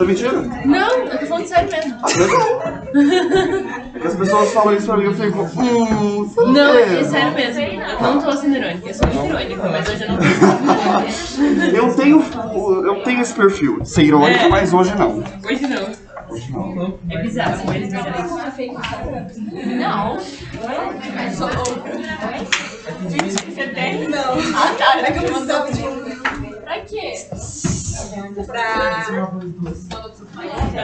Tá mentindo? Não, eu tô falando sério mesmo. Ah, legal. É que as pessoas falam isso pra mim, eu fico, não, é sério mesmo. Eu não tô sendo irônica, eu sou muito irônica, mas hoje eu não tô sendo irônica. eu tenho esse perfil de ser irônica, mas hoje não. Hoje não. Hoje não. É bizarro, mas não. Você tem? Não. Ah, tá. É que eu mandava pra quê? Tá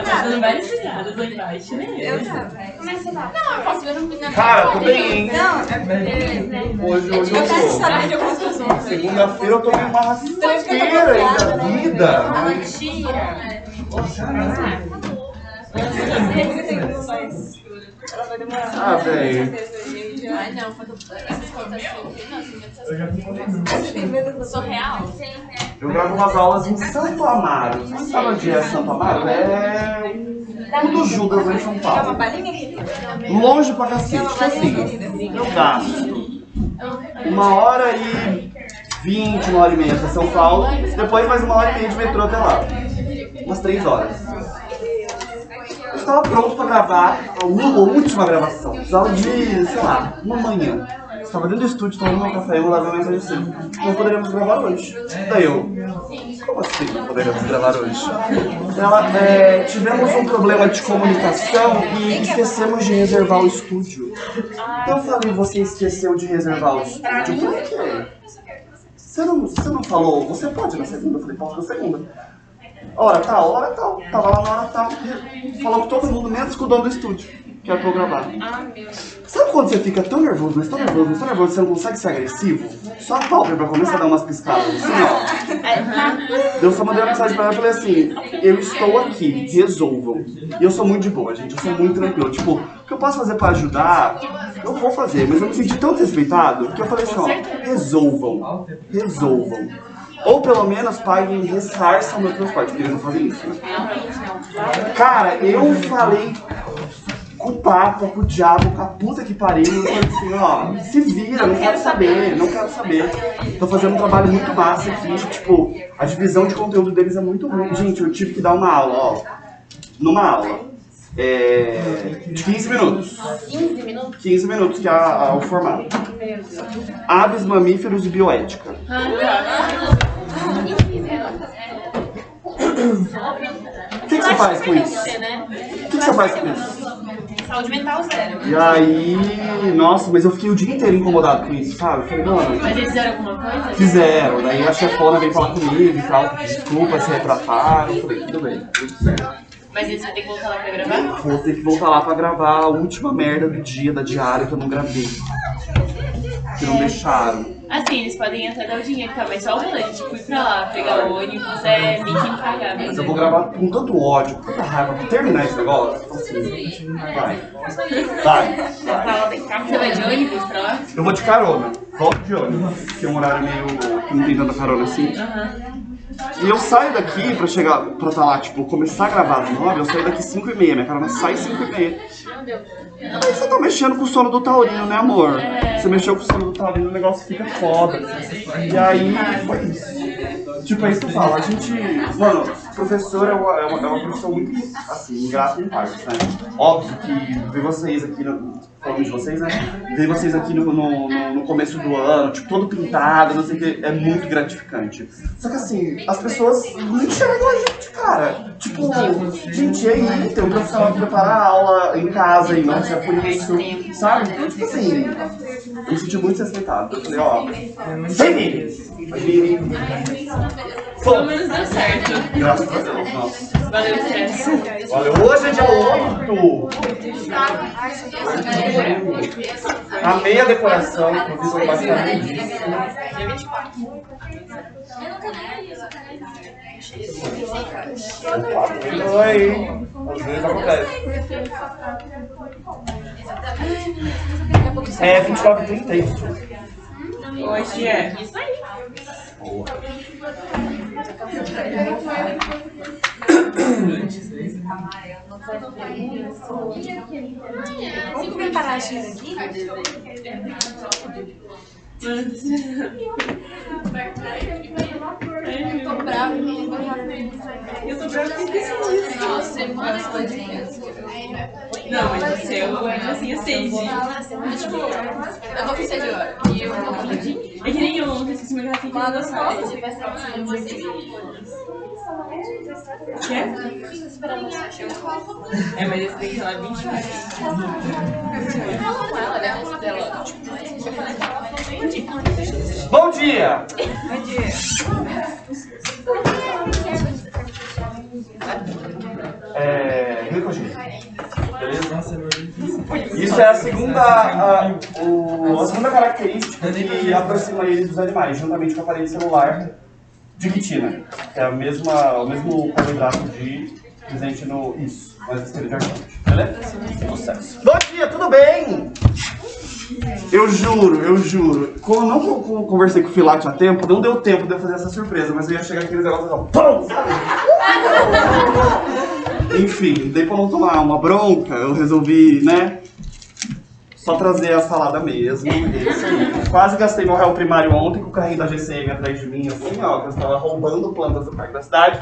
fazendo várias piadas lá embaixo, né? Eu tava. Como é que você tá? Não, eu posso ver no vídeo. Cara, tô bem, hein? Não, é porque... Hoje eu quero tô. saber de algumas pessoas. Segunda-feira eu tô meio uma rasteira aí da vida. Mentira. Ela vai demorar. Ah, velho. Ai, não, quando essas contas assim, sou real? Eu gravo umas aulas em Santo Amaro. Você sabe onde é Santo Amaro? É tudo Judas lá em São Paulo. Longe pra cacete. Porque assim, eu gasto 1h20, 1h30 até São Paulo. Depois mais 1h30 de metrô até lá. Umas 3 horas. Eu estava pronto para gravar a última gravação. Precisava de, sei lá, uma manhã. Estava dentro do estúdio, tomando meu café e eu lavei uma mensagem assim. Não poderíamos gravar hoje. Daí eu, como assim não poderíamos gravar hoje? Ela, tivemos um problema de comunicação e esquecemos de reservar o estúdio. Então eu falei, você esqueceu de reservar o estúdio? Por quê? Você não falou, você pode na segunda? Eu falei, posso na segunda. Hora tal. Tava lá na hora tal. Falou com todo mundo, menos com o dono do estúdio, que era pra eu gravar. Sabe quando você fica tão nervoso, mas tão nervoso, você não consegue ser agressivo? Só a pálpebra começa a dar umas piscadas, assim, ó. Eu só mandei uma mensagem pra ela e falei assim, eu estou aqui, resolvam. E eu sou muito de boa, gente, eu sou muito tranquilo. Tipo, o que eu posso fazer pra ajudar, eu vou fazer, mas eu me senti tão desrespeitado que eu falei assim, ó, resolvam. Ou pelo menos paguem, ressarçam o meu transporte, porque eles não fazem isso, né? Cara, eu falei com o Papa, com o diabo, com a puta que pariu, eu falei assim, ó, se vira, não quero saber. Tô fazendo um trabalho muito massa aqui, tipo, a divisão de conteúdo deles é muito ruim. Gente, eu tive que dar uma aula, ó, numa aula, de 15 minutos. 15 minutos? 15 minutos, que é o formato. Aves, mamíferos e bioética. O que você faz com isso? O que você faz com isso? Saúde mental zero. E aí, nossa, mas eu fiquei o dia inteiro incomodado com isso, sabe? Eu falei, mano. Mas eles fizeram alguma coisa? Fizeram, daí a chefona veio falar comigo e tal, desculpa, se retrataram. Eu falei, tudo bem, tudo certo. Mas eles vão ter que voltar lá pra gravar? Vou ter que voltar lá pra gravar a última merda do dia, da diária que eu não gravei. Que não deixaram. Assim, eles podem até dar o dinheiro, tá? Mas só o rolê, tipo, ir pra lá, pegar o ônibus, é meio que pagar. Mas eu vou gravar com tanto ódio, com tanta raiva, pra terminar esse negócio. Então, assim, vai. Você vai de ônibus pra lá? Eu vou de carona, volto de ônibus, que é um horário meio que não tem tanta carona assim. E eu saio daqui pra chegar, pra estar lá, tipo, começar a gravar às 9, eu saio daqui 5h30, minha carona sai 5h30. Aí você tá mexendo com o sono do taurino, né, amor? Você mexeu com o sono do taurino, o negócio fica foda. E aí, foi isso. Tipo, é isso que eu falo, a gente... Mano, professor é uma profissão muito, assim, ingrata em partes, né? Óbvio que ver vocês aqui, falando de vocês, né? Ver vocês aqui no começo do ano, tipo, todo pintado, não sei o que, é muito gratificante. Só que assim, as pessoas não enxergam a gente, cara. Tipo, gente, e aí, tem um profissional que prepara a aula em casa e não é por isso, sabe? Então, tipo assim, eu me senti muito respeitado. Eu falei, ó, sem mim! Pelo menos deu certo. Graças a Deus, nossa. Valeu o estresse. Olha, hoje é dia 8. Amei a decoração, inclusive eu bastante disso. Dia 24. Oi, às vezes acontece. É 29h30 isso. Hoje é isso aí. Boa. Vamos preparar a xícara aqui? Eu tô brava e eu tô brava porque isso. Nossa, você manda as coisinhas. Não, mas o seu é assim, eu sei de. Tipo, eu vou fazer agora. E eu vou fazer. É que nem eu ontem, esqueci meu garrafinho que eu não gostava. Quer? É, mas esse tem que falar 20 reais. Bom dia! Bom dia. Beleza? Isso é a segunda característica que aproxima eles dos animais, juntamente com o aparelho celular de quitina, que é o mesmo carboidrato de presente no isso, mas esteira de argônio. Beleza? Sucesso. Bom dia, tudo bem? Eu juro. Como eu não conversei com o Filate há tempo, não deu tempo de eu fazer essa surpresa, mas eu ia chegar aqui no negócio e falar, pum! Enfim, daí pra não tomar uma bronca, eu resolvi, né, só trazer a salada mesmo. Quase gastei meu réu primário ontem com o carrinho da GCM atrás de mim, assim, ó, que eu estava roubando plantas do parque da cidade.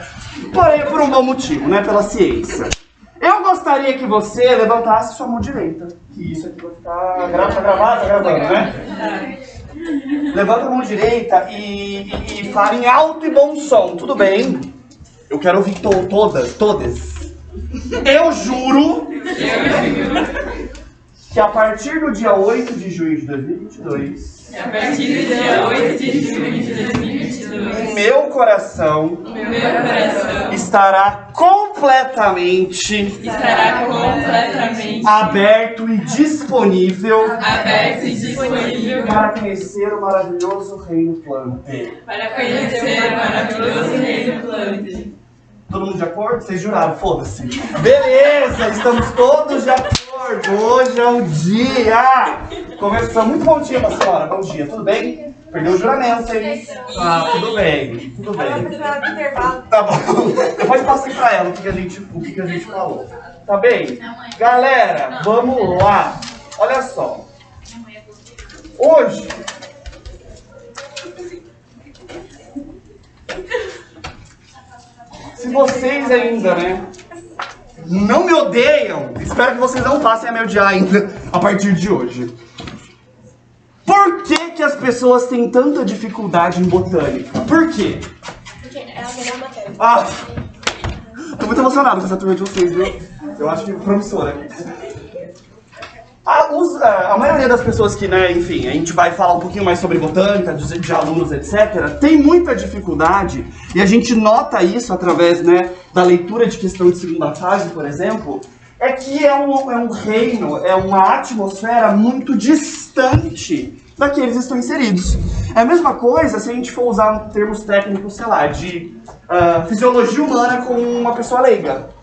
Porém, por um bom motivo, né, pela ciência. Eu gostaria que você levantasse sua mão direita. Que isso aqui vai ficar gravando, né? Levanta a mão direita e fale em alto e bom som, tudo bem? Eu quero ouvir todas. Eu juro que a partir do dia 8 de junho de 2022... A partir do dia 8 de junho de 2022... Meu coração estará completamente aberto e disponível para conhecer o maravilhoso reino Plante. Todo mundo de acordo? Vocês juraram, foda-se. Beleza, estamos todos de acordo. Hoje é o dia. Conversão muito bom dia, minha senhora. Bom dia, tudo bem? Perdeu o juramento, hein? Ah, tudo bem. Tá bom. Depois passei pra ela o que a gente falou. Tá bem? Galera, vamos lá. Olha só. Hoje... Se vocês ainda, né, não me odeiam, espero que vocês não passem a me odiar ainda a partir de hoje. Por que as pessoas têm tanta dificuldade em botânica? Por quê? Porque é a melhor matéria. Ah, tô muito emocionado com essa turma de vocês, viu? Eu acho que é promissora. A maioria das pessoas que, né, enfim, a gente vai falar um pouquinho mais sobre botânica, de alunos, etc., tem muita dificuldade, e a gente nota isso através, né, da leitura de questão de segunda fase, por exemplo, é que é um reino, é uma atmosfera muito distante da que eles estão inseridos. É a mesma coisa se a gente for usar termos técnicos, sei lá, de fisiologia humana com uma pessoa leiga.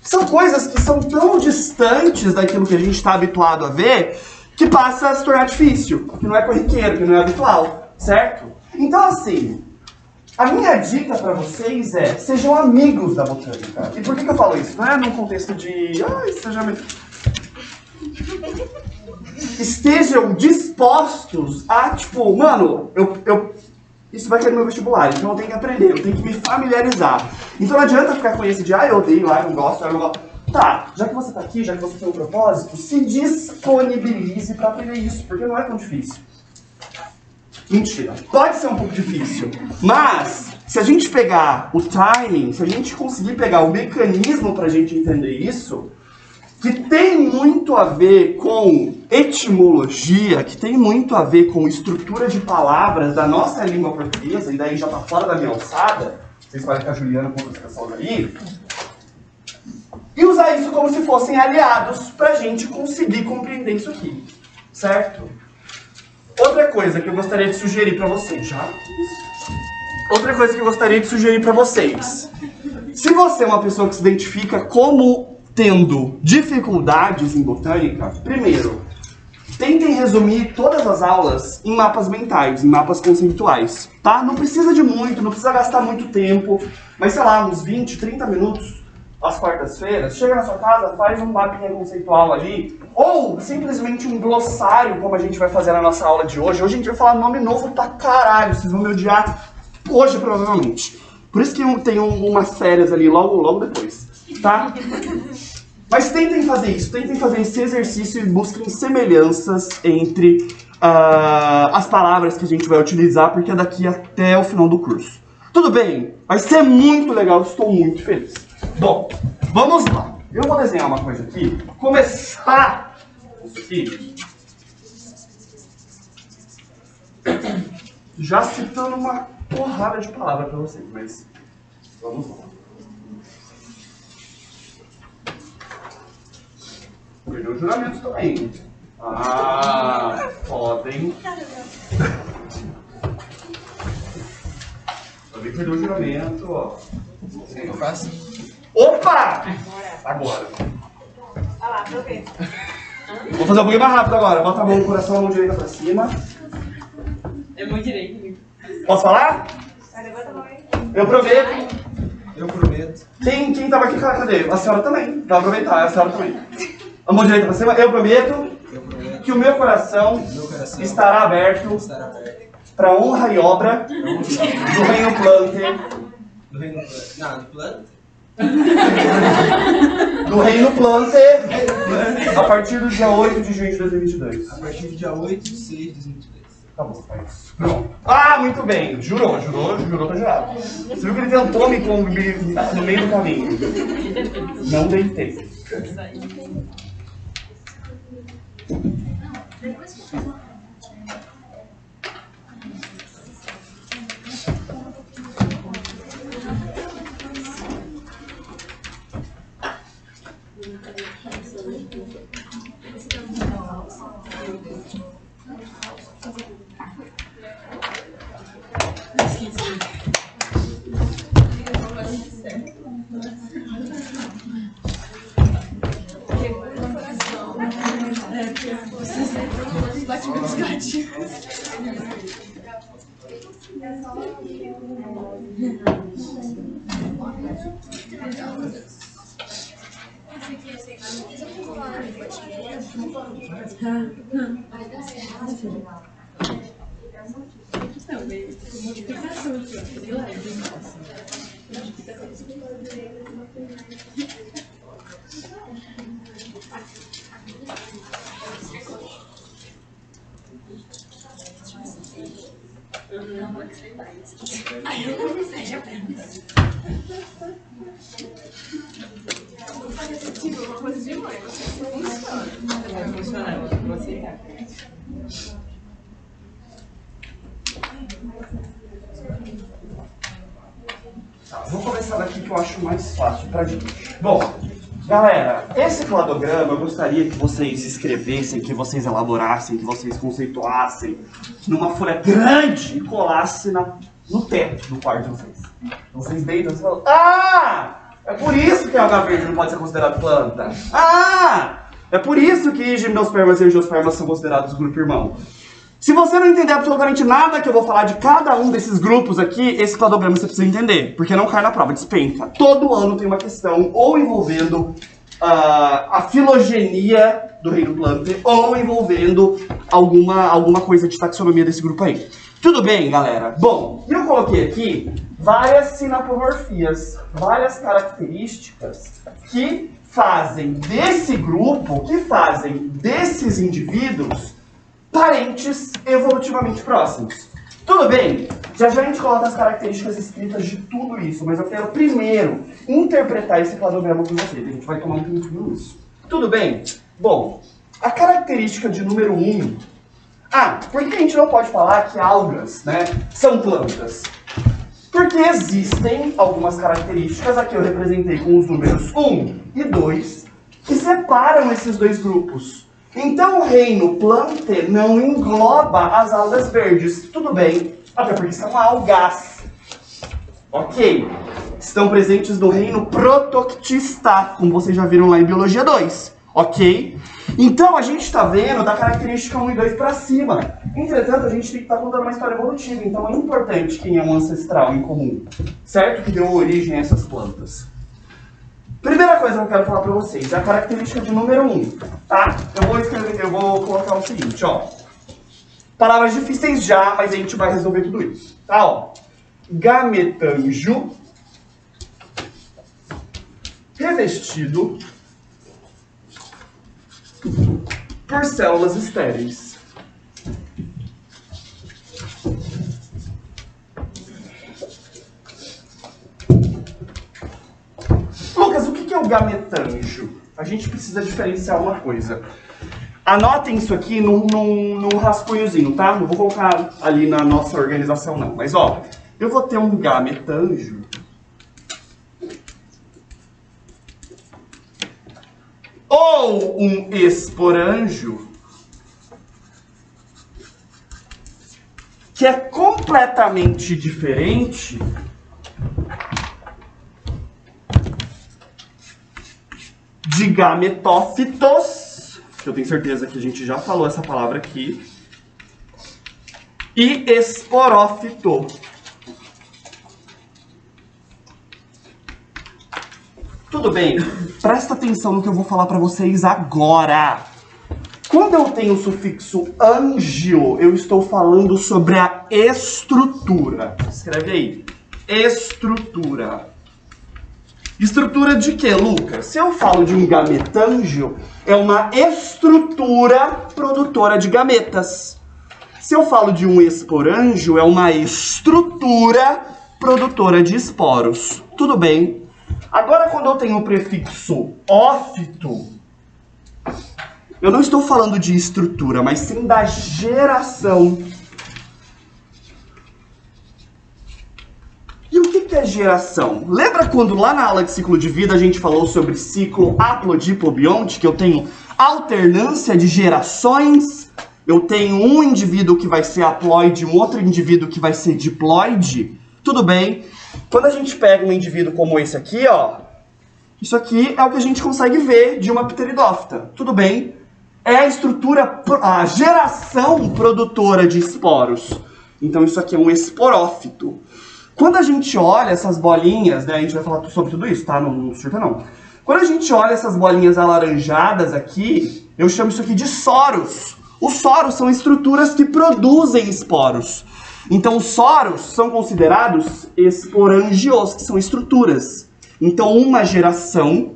São coisas que são tão distantes daquilo que a gente está habituado a ver, que passa a se tornar difícil, que não é corriqueiro, que não é habitual, certo? Então, assim, a minha dica para vocês é, sejam amigos da botânica. E por que eu falo isso? Não é num contexto de, seja amigo. Estejam dispostos a, tipo, mano, isso vai cair no meu vestibular, então eu tenho que aprender, eu tenho que me familiarizar. Então não adianta ficar com esse de, eu odeio, eu não gosto, eu não gosto. Tá, já que você tá aqui, já que você tem um propósito, se disponibilize para aprender isso, porque não é tão difícil. Mentira, pode ser um pouco difícil, mas se a gente pegar o timing, se a gente conseguir pegar o mecanismo pra gente entender isso, que tem muito a ver com etimologia, que tem muito a ver com estrutura de palavras da nossa língua portuguesa, e daí já tá fora da minha alçada, vocês podem ficar Juliana com outras pessoas aí, e usar isso como se fossem aliados pra gente conseguir compreender isso aqui, certo? Outra coisa que eu gostaria de sugerir pra vocês, se você é uma pessoa que se identifica como tendo dificuldades em botânica, primeiro, tentem resumir todas as aulas em mapas mentais, em mapas conceituais, tá? Não precisa de muito, não precisa gastar muito tempo, mas sei lá, uns 20, 30 minutos, às quartas-feiras, chega na sua casa, faz um mapinha conceitual ali, ou simplesmente um glossário, como a gente vai fazer na nossa aula de hoje. Hoje a gente vai falar nome novo pra caralho, vocês vão me odiar hoje provavelmente. Por isso que eu tenho umas férias ali logo depois, tá? Mas tentem fazer isso, tentem fazer esse exercício e busquem semelhanças entre as palavras que a gente vai utilizar, porque é daqui até o final do curso. Tudo bem? Vai ser muito legal, estou muito feliz. Bom, vamos lá. Eu vou desenhar uma coisa aqui, começar isso aqui, já citando uma porrada de palavras para vocês, mas vamos lá. Perdeu o juramento também. Ah, podem. Também perdeu o juramento, ó. Eu faço? Opa! Agora. Olha lá, aproveita. Vou fazer um pouquinho mais rápido agora. Bota a mão no coração, a mão direita pra cima. É muito direito. Posso falar? Levanta a mão aí. Eu prometo. Eu prometo. Quem tava aqui, cadê? A senhora também. Vai aproveitar, a senhora também. A mão direita pra cima. Eu prometo que o meu coração estará aberto Estará aberto. para honra e obra do Reino Planter. Do reino plano. Não, do plano? Do Reino Planter a partir do dia 8 de junho de 2022. A partir do dia 8 de 6 de 2023. Tá bom, é isso. Pronto. Ah, muito bem. Jurou, tá jurado. Você viu que ele tentou me convidar no meio do caminho. Não deitei. Bate meus gatinhos. Vai funcionar, eu vou aceitar. Tá, vou começar daqui que eu acho mais fácil pra gente. Bom, galera, esse cladograma eu gostaria que vocês escrevessem, que vocês elaborassem, que vocês conceituassem numa folha grande e colassem no teto do quarto de vocês. Então vocês deitam e falam, ah! É por isso que a alga verde não pode ser considerada planta. Ah! É por isso que gimnospermas e angiospermas são considerados grupo irmão. Se você não entender absolutamente nada que eu vou falar de cada um desses grupos aqui, esse cladograma você precisa entender, porque não cai na prova, despenca. Todo ano tem uma questão ou envolvendo a filogenia do reino Planter, ou envolvendo alguma coisa de taxonomia desse grupo aí. Tudo bem, galera? Bom, eu coloquei aqui várias sinapomorfias, várias características que fazem desse grupo, que fazem desses indivíduos parentes evolutivamente próximos. Tudo bem? Já a gente coloca as características escritas de tudo isso, mas eu quero primeiro interpretar esse cladograma com vocês. A gente vai tomar um tempinho nisso. Tudo bem? Bom, a característica de número 1... Ah, por que a gente não pode falar que algas, né, são plantas? Porque existem algumas características, aqui eu representei com os números 1 e 2, que separam esses dois grupos. Então o reino Planter não engloba as algas verdes, tudo bem, até porque são algas. Ok, estão presentes no reino Protoctista, como vocês já viram lá em Biologia 2, ok? Então a gente está vendo da característica 1 e 2 para cima. Entretanto, a gente tem que estar contando uma história evolutiva, então é importante quem é um ancestral em comum, certo? Que deu origem a essas plantas. Primeira coisa que eu quero falar pra vocês é a característica de número 1, tá? Eu vou colocar o seguinte, ó. Palavras difíceis já, mas a gente vai resolver tudo isso, tá? Ó. Gametanjo revestido por células estéreis. Lucas, o que é o gametanjo? A gente precisa diferenciar uma coisa. Anotem isso aqui num rascunhozinho, tá? Não vou colocar ali na nossa organização, não. Mas, ó, eu vou ter um gametanjo ou um esporanjo que é completamente diferente de gametófitos, que eu tenho certeza que a gente já falou essa palavra aqui, e esporófito. Tudo bem? Presta atenção no que eu vou falar para vocês agora. Quando eu tenho o sufixo angio, eu estou falando sobre a estrutura. Escreve aí. Estrutura. Estrutura de quê, Lucas? Se eu falo de um gametângio, é uma estrutura produtora de gametas. Se eu falo de um esporanjo, é uma estrutura produtora de esporos. Tudo bem? Agora, quando eu tenho o prefixo ófito, eu não estou falando de estrutura, mas sim da geração. E o que é geração? Lembra quando lá na aula de ciclo de vida a gente falou sobre ciclo haplodiplobionte, que eu tenho alternância de gerações? Eu tenho um indivíduo que vai ser haploide, um outro indivíduo que vai ser diploide? Tudo bem. Quando a gente pega um indivíduo como esse aqui, ó, isso aqui é o que a gente consegue ver de uma pteridófita. Tudo bem. É a estrutura, a geração produtora de esporos. Então isso aqui é um esporófito. Quando a gente olha essas bolinhas, né, a gente vai falar sobre tudo isso, tá? Não surta não. Quando a gente olha essas bolinhas alaranjadas aqui, eu chamo isso aqui de soros. Os soros são estruturas que produzem esporos. Então os soros são considerados esporangios, que são estruturas. Então uma geração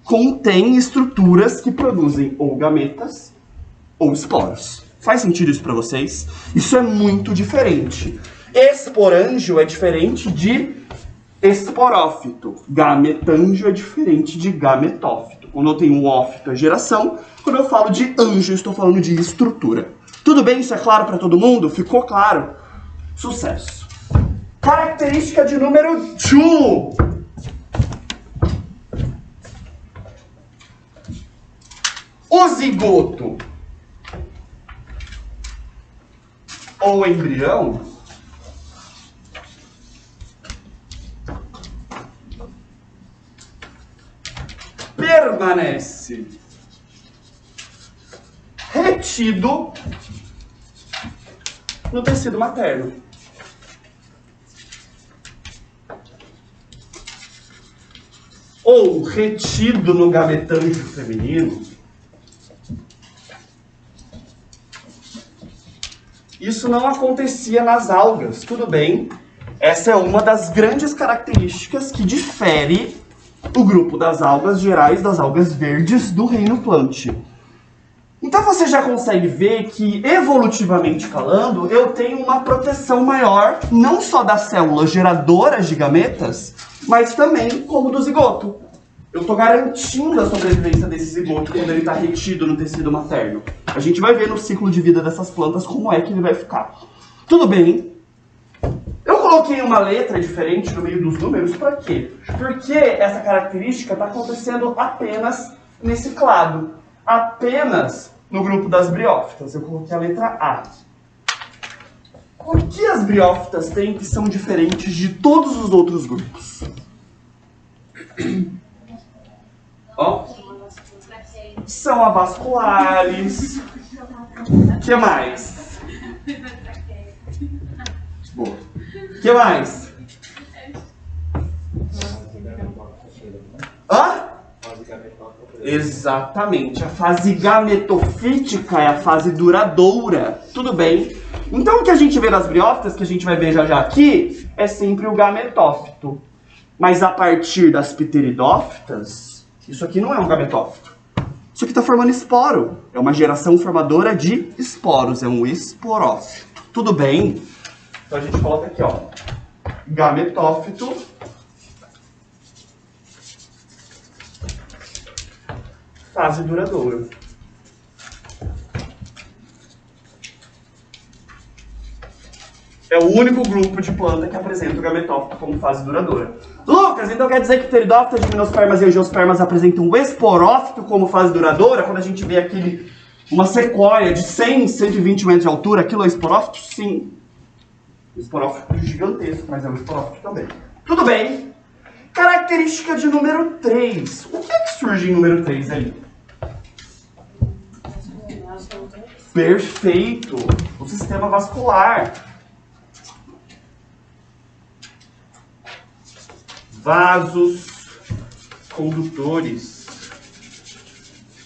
contém estruturas que produzem ou gametas ou esporos. Faz sentido isso para vocês? Isso é muito diferente. Esporanjo é diferente de esporófito. Gametângio é diferente de gametófito. Quando eu tenho um ófito é geração. Quando eu falo de anjo, eu estou falando de estrutura. Tudo bem? Isso é claro para todo mundo? Ficou claro? Sucesso. Característica de número 2. O zigoto ou embrião permanece retido no tecido materno. Ou retido no gametângio feminino. Isso não acontecia nas algas, tudo bem. Essa é uma das grandes características que difere o grupo das algas gerais das algas verdes do reino plant. Então você já consegue ver que, evolutivamente falando, eu tenho uma proteção maior, não só das células geradoras de gametas, mas também como do zigoto. Eu estou garantindo a sobrevivência desse zigoto quando ele está retido no tecido materno. A gente vai ver no ciclo de vida dessas plantas como é que ele vai ficar. Tudo bem. Eu coloquei uma letra diferente no meio dos números, para quê? Porque essa característica está acontecendo apenas nesse clado. Apenas no grupo das briófitas. Eu coloquei a letra A. O que as briófitas têm que são diferentes de todos os outros grupos? Ó. São avasculares. O que mais? Boa. O que mais? Hã? Exatamente. A fase gametofítica é a fase duradoura. Tudo bem. Então o que a gente vê nas briófitas, que a gente vai ver já já aqui, é sempre o gametófito. Mas a partir das pteridófitas, isso aqui não é um gametófito. Isso aqui está formando esporo. É uma geração formadora de esporos. É um esporófito. Tudo bem? Então a gente coloca aqui, ó. Gametófito. Fase duradoura. É o único grupo de planta que apresenta o gametófito como fase duradoura. Lucas, então quer dizer que pteridófitas, gimnospermas e angiospermas apresentam o esporófito como fase duradoura? Quando a gente vê uma sequoia de 100, 120 metros de altura, aquilo é esporófito? Sim. Esporófito gigantesco, mas é um esporófito também. Tudo bem. Característica de número 3. O que é que surge em número 3 aí? Perfeito. O sistema vascular. Vasos condutores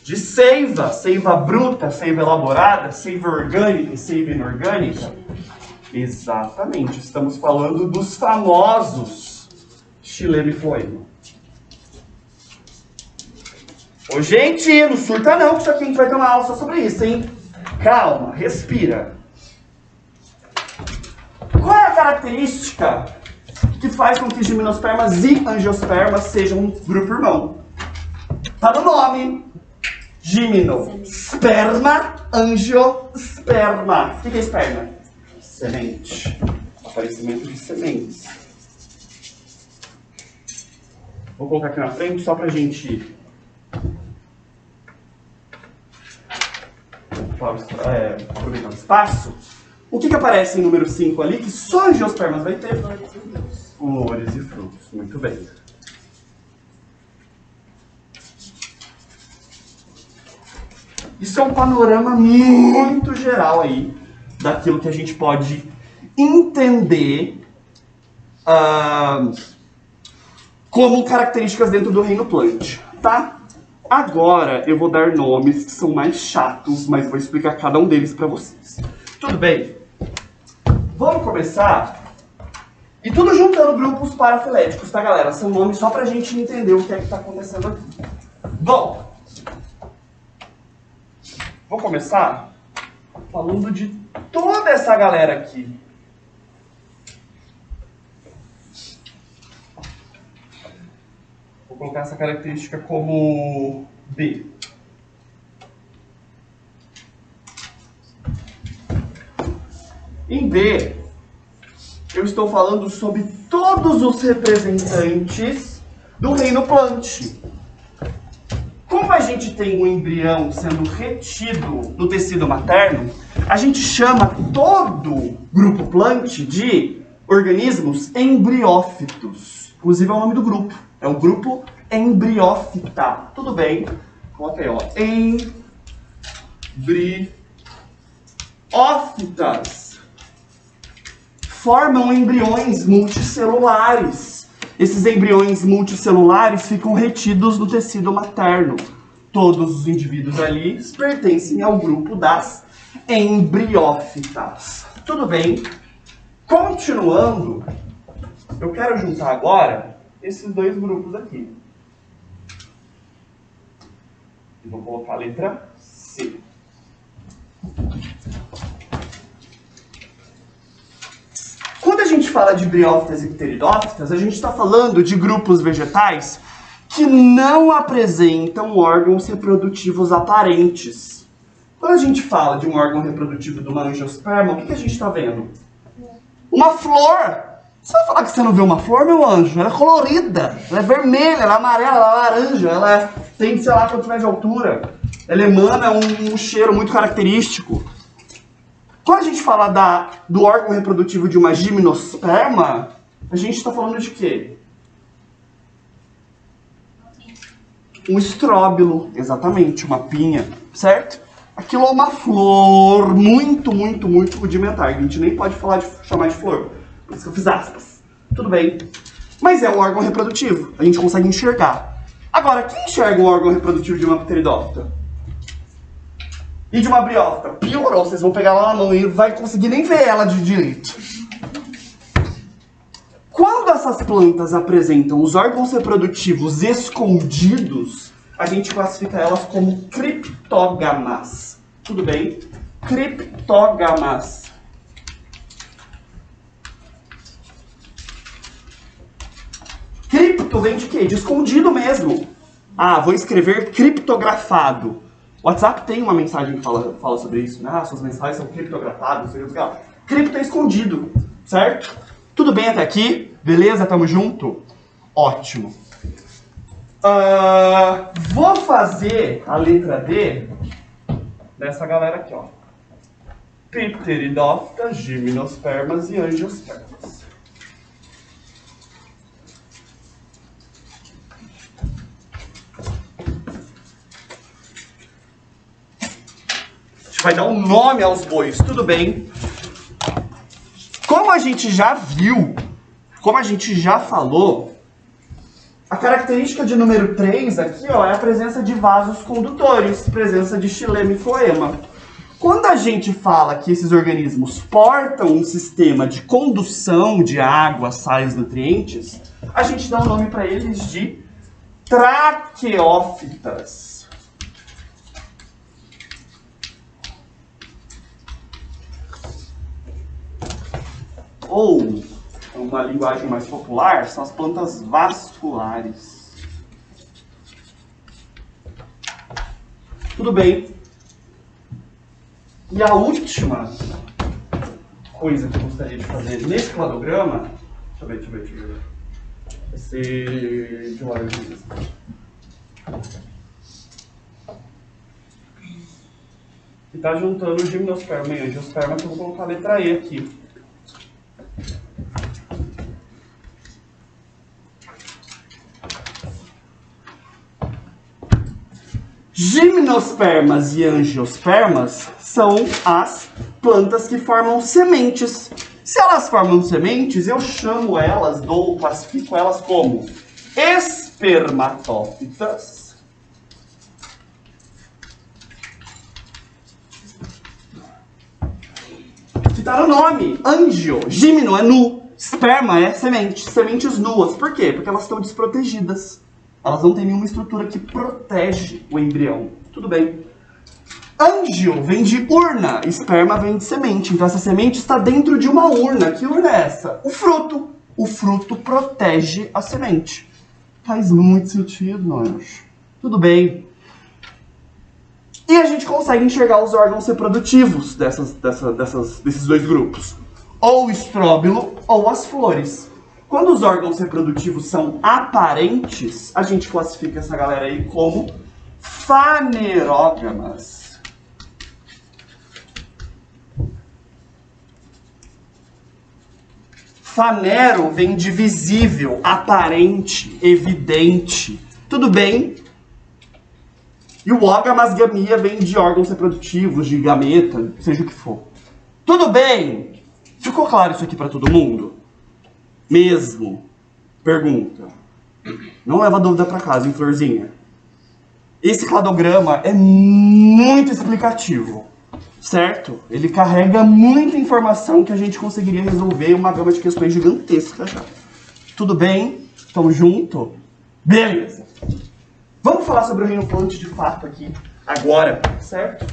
de seiva, seiva bruta, seiva elaborada, seiva orgânica e seiva inorgânica. Exatamente, estamos falando dos famosos xilema e floema. Ô gente, não surta não, que isso aqui a gente vai ter uma aula só sobre isso, hein? Calma, respira. Qual é a característica que faz com que gimnospermas e angiospermas sejam um grupo irmão? Tá no nome. Gimnosperma, angiosperma. O que é esperma? Semente. Aparecimento de sementes. Vou colocar aqui na frente só pra gente aproveitar o espaço. O que aparece em número 5 ali, que só angiospermas vai ter? Flores e frutos. Muito bem. Isso é um panorama muito geral aí daquilo que a gente pode entender como características dentro do reino plant, tá? Agora eu vou dar nomes que são mais chatos, mas vou explicar cada um deles para vocês. Tudo bem? Vamos começar. E tudo juntando grupos parafiléticos, tá, galera? São nomes só pra gente entender o que é que tá acontecendo aqui. Bom, vou começar falando de toda essa galera aqui. Vou colocar essa característica como B. Em B, eu estou falando sobre todos os representantes do reino plant. Como a gente tem um embrião sendo retido do tecido materno, a gente chama todo grupo plant de organismos embriófitos. Inclusive é o nome do grupo. É o grupo embriófita. Tudo bem? Coloca aí, ó. Embriófitas. Formam embriões multicelulares. Esses embriões multicelulares ficam retidos no tecido materno. Todos os indivíduos ali pertencem ao grupo das embriófitas. Tudo bem? Continuando, eu quero juntar agora esses dois grupos aqui. E vou colocar a letra C. Quando a gente fala de briófitas e pteridófitas, a gente está falando de grupos vegetais que não apresentam órgãos reprodutivos aparentes. Quando a gente fala de um órgão reprodutivo de uma angiosperma, o que a gente está vendo? Uma flor! Você vai falar que você não vê uma flor, meu anjo? Ela é colorida, ela é vermelha, ela é amarela, ela é laranja, ela tem, sei lá, quanto mais de altura. Ela emana um cheiro muito característico. Quando a gente fala do órgão reprodutivo de uma gimnosperma, a gente está falando de quê? Um estróbilo, exatamente, uma pinha, certo? Aquilo é uma flor muito rudimentar. A gente nem pode chamar de flor. Por isso que eu fiz aspas. Tudo bem. Mas é um órgão reprodutivo. A gente consegue enxergar. Agora, quem enxerga um órgão reprodutivo de uma pteridófita? E de uma briófita? Piorou, vocês vão pegar ela na mão e não vai conseguir nem ver ela de direito. Quando essas plantas apresentam os órgãos reprodutivos escondidos, a gente classifica elas como criptógamas. Tudo bem? Criptógamas. Cripto vem de quê? De escondido mesmo. Ah, vou escrever criptografado. O WhatsApp tem uma mensagem que fala sobre isso, né? Ah, suas mensagens são criptografadas, não sei o que. Cripto é escondido, certo? Tudo bem até aqui? Beleza? Tamo junto? Ótimo. Vou fazer a letra D dessa galera aqui, ó. Pteridófitas, gimnospermas e angiospermas. A gente vai dar um nome aos bois, tudo bem? Como a gente já viu, como a gente já falou, a característica de número 3 aqui, ó, é a presença de vasos condutores, presença de xilema e floema. Quando a gente fala que esses organismos portam um sistema de condução de água, sais, nutrientes, a gente dá o nome para eles de traqueófitas. Ou, uma linguagem mais popular, são as plantas vasculares. Tudo bem. E a última coisa que eu gostaria de fazer nesse cladograma... Deixa eu ver. Vai ser de hora de vista. E tá juntando o gimnosperma e angiosperma, que eu vou colocar a letra E aqui. Gimnospermas e angiospermas são as plantas que formam sementes. Se elas formam sementes, eu chamo elas, classifico elas como espermatófitas. Que tá no nome, angio, gimno é nu, esperma é semente, sementes nuas. Por quê? Porque elas estão desprotegidas. Elas não têm nenhuma estrutura que protege o embrião. Tudo bem. Angio vem de urna, esperma vem de semente. Então essa semente está dentro de uma urna. Que urna é essa? O fruto. O fruto protege a semente. Faz muito sentido, não acho? Tudo bem. E a gente consegue enxergar os órgãos reprodutivos desses dois grupos. Ou o estróbilo ou as flores. Quando os órgãos reprodutivos são aparentes, a gente classifica essa galera aí como fanerógamas. Fanero vem de visível, aparente, evidente. Tudo bem? E o ogamasgamia vem de órgãos reprodutivos, de gameta, seja o que for. Tudo bem? Ficou claro isso aqui para todo mundo? Mesmo? Pergunta. Não leva dúvida para casa, hein, Florzinha? Esse cladograma é muito explicativo, certo? Ele carrega muita informação que a gente conseguiria resolver uma gama de questões gigantesca já. Tudo bem? Tamo junto? Beleza. Vamos falar sobre o reino fonte de fato aqui, agora, certo?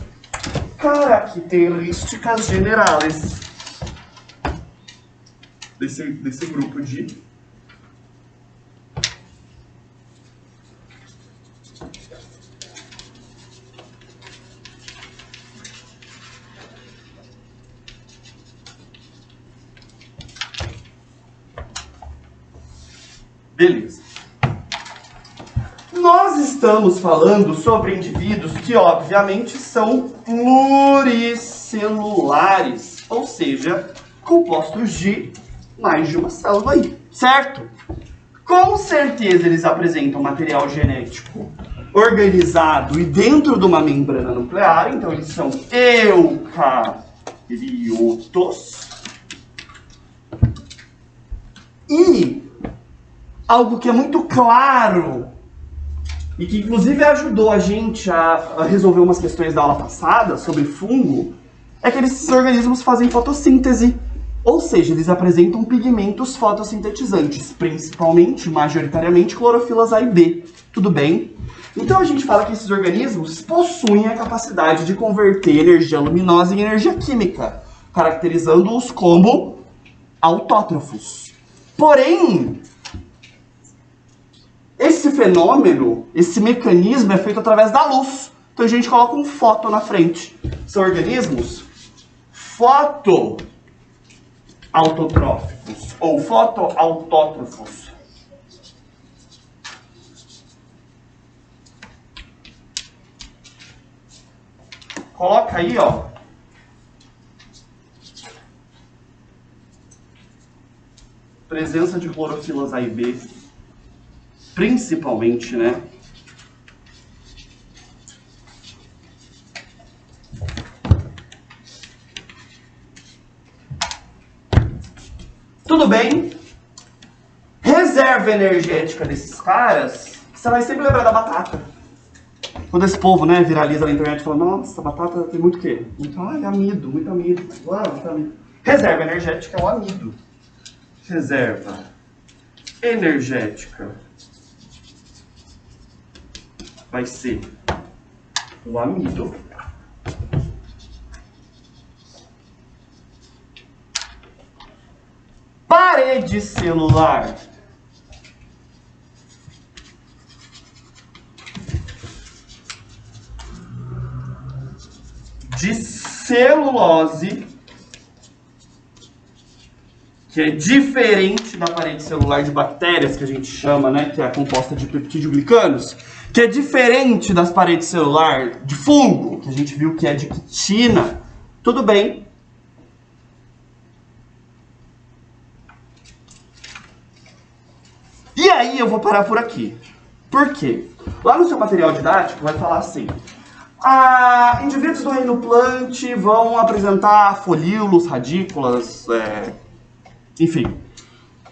Características generais desse grupo de beleza. Nós estamos falando sobre indivíduos que, obviamente, são pluricelulares, ou seja, compostos de mais de uma célula aí, certo? Com certeza eles apresentam material genético organizado e dentro de uma membrana nuclear, então eles são eucariotos. E algo que é muito claro e que inclusive ajudou a gente a resolver umas questões da aula passada sobre fungo, é que esses organismos fazem fotossíntese, ou seja, eles apresentam pigmentos fotossintetizantes, principalmente, majoritariamente, clorofilas A e B. Tudo bem? Então a gente fala que esses organismos possuem a capacidade de converter energia luminosa em energia química, caracterizando-os como autótrofos. Porém, esse fenômeno, esse mecanismo é feito através da luz. Então a gente coloca um foto na frente. São organismos fotoautotróficos ou fotoautótrofos. Coloca aí, ó. Presença de clorofilas A e B, principalmente, né? Tudo bem? Reserva energética desses caras, você vai sempre lembrar da batata. Quando esse povo, né, viraliza na internet e fala, nossa, a batata tem muito o quê? Muito amido, muito amido. Muito amido. Reserva energética é o amido. Reserva energética vai ser o amido. Parede celular. De celulose, que é diferente da parede celular de bactérias, que a gente chama, né, que é composta de peptídeo-glicanos, que é diferente das paredes celular de fungo, que a gente viu que é de quitina. Tudo bem. E aí eu vou parar por aqui. Por quê? Lá no seu material didático vai falar assim: indivíduos do reino plant vão apresentar folíolos, radículas, enfim,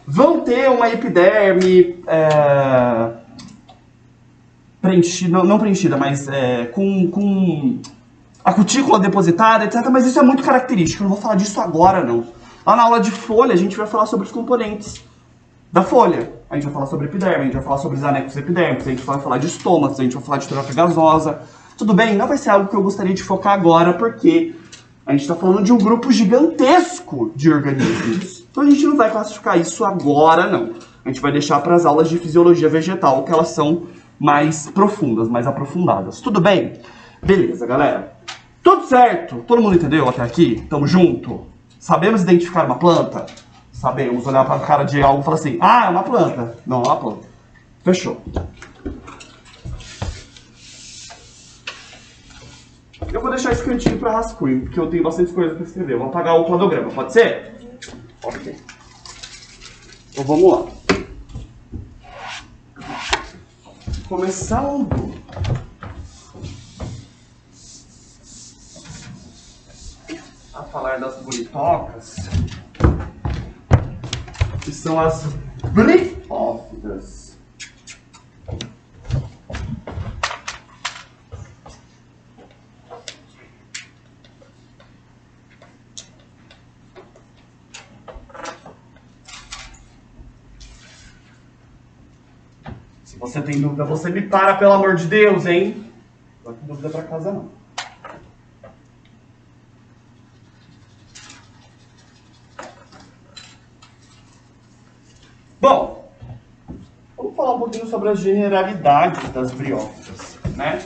vão ter uma epiderme preenchida, não preenchida, mas com a cutícula depositada, etc. Mas isso é muito característico, eu não vou falar disso agora, não. Lá na aula de folha a gente vai falar sobre os componentes da folha. A gente vai falar sobre epiderme, a gente vai falar sobre os anexos epidérmicos, a gente vai falar de estômatos, a gente vai falar de trofia gasosa. Tudo bem? Não vai ser algo que eu gostaria de focar agora, porque a gente está falando de um grupo gigantesco de organismos. Então a gente não vai classificar isso agora, não. A gente vai deixar para as aulas de fisiologia vegetal, que elas são mais profundas, mais aprofundadas. Tudo bem? Beleza, galera. Tudo certo? Todo mundo entendeu até aqui? Tamo junto? Sabemos identificar uma planta? Sabemos olhar para a cara de algo e falar assim, é uma planta. Não, é uma planta. Fechou. Eu vou deixar esse cantinho para rascunho, porque eu tenho bastante coisa para escrever. Eu vou apagar o cladograma, pode ser? Ok. Então vamos lá. Começando a falar das bonitocas, que são as briófitas. Se você tem dúvida, você me para, pelo amor de Deus, hein? Não vai com dúvida pra casa, não. Bom, vamos falar um pouquinho sobre as generalidades das briófitas, né?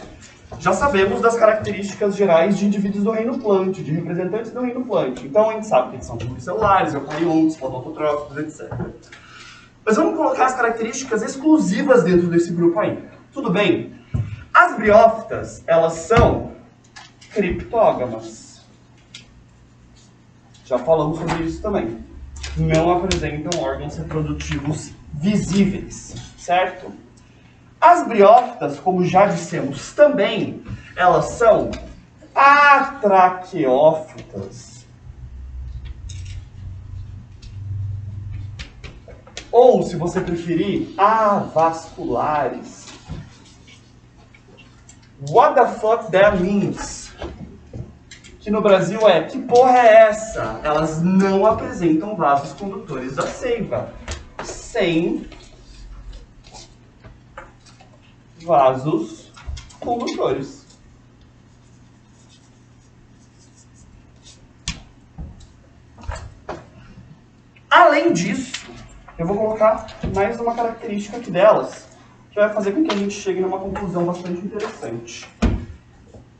Já sabemos das características gerais de indivíduos do reino plant, de representantes do reino plant. Então a gente sabe que eles são pluricelulares, eucariontes, fotoautotróficos, etc. Mas vamos colocar as características exclusivas dentro desse grupo aí. Tudo bem? As briófitas, elas são criptógamas. Já falamos sobre isso também. Não apresentam órgãos reprodutivos visíveis, certo? As briófitas, como já dissemos também, elas são atraqueófitas. Ou, se você preferir, avasculares. What the fuck that means? Que no Brasil é, que porra é essa? Elas não apresentam vasos condutores da seiva. Sem vasos condutores. Além disso, eu vou colocar mais uma característica aqui delas, que vai fazer com que a gente chegue numa conclusão bastante interessante.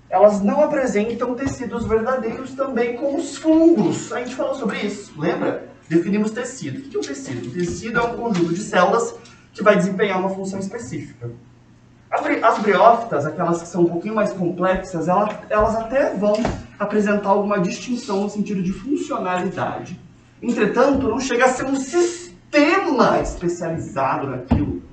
Elas não apresentam tecidos verdadeiros também como os fungos. A gente falou sobre isso, lembra? Definimos tecido. O que é um tecido? O tecido é um conjunto de células que vai desempenhar uma função específica. As briófitas, aquelas que são um pouquinho mais complexas, elas até vão apresentar alguma distinção no sentido de funcionalidade. Entretanto, não chega a ser um sistema especializado naquilo.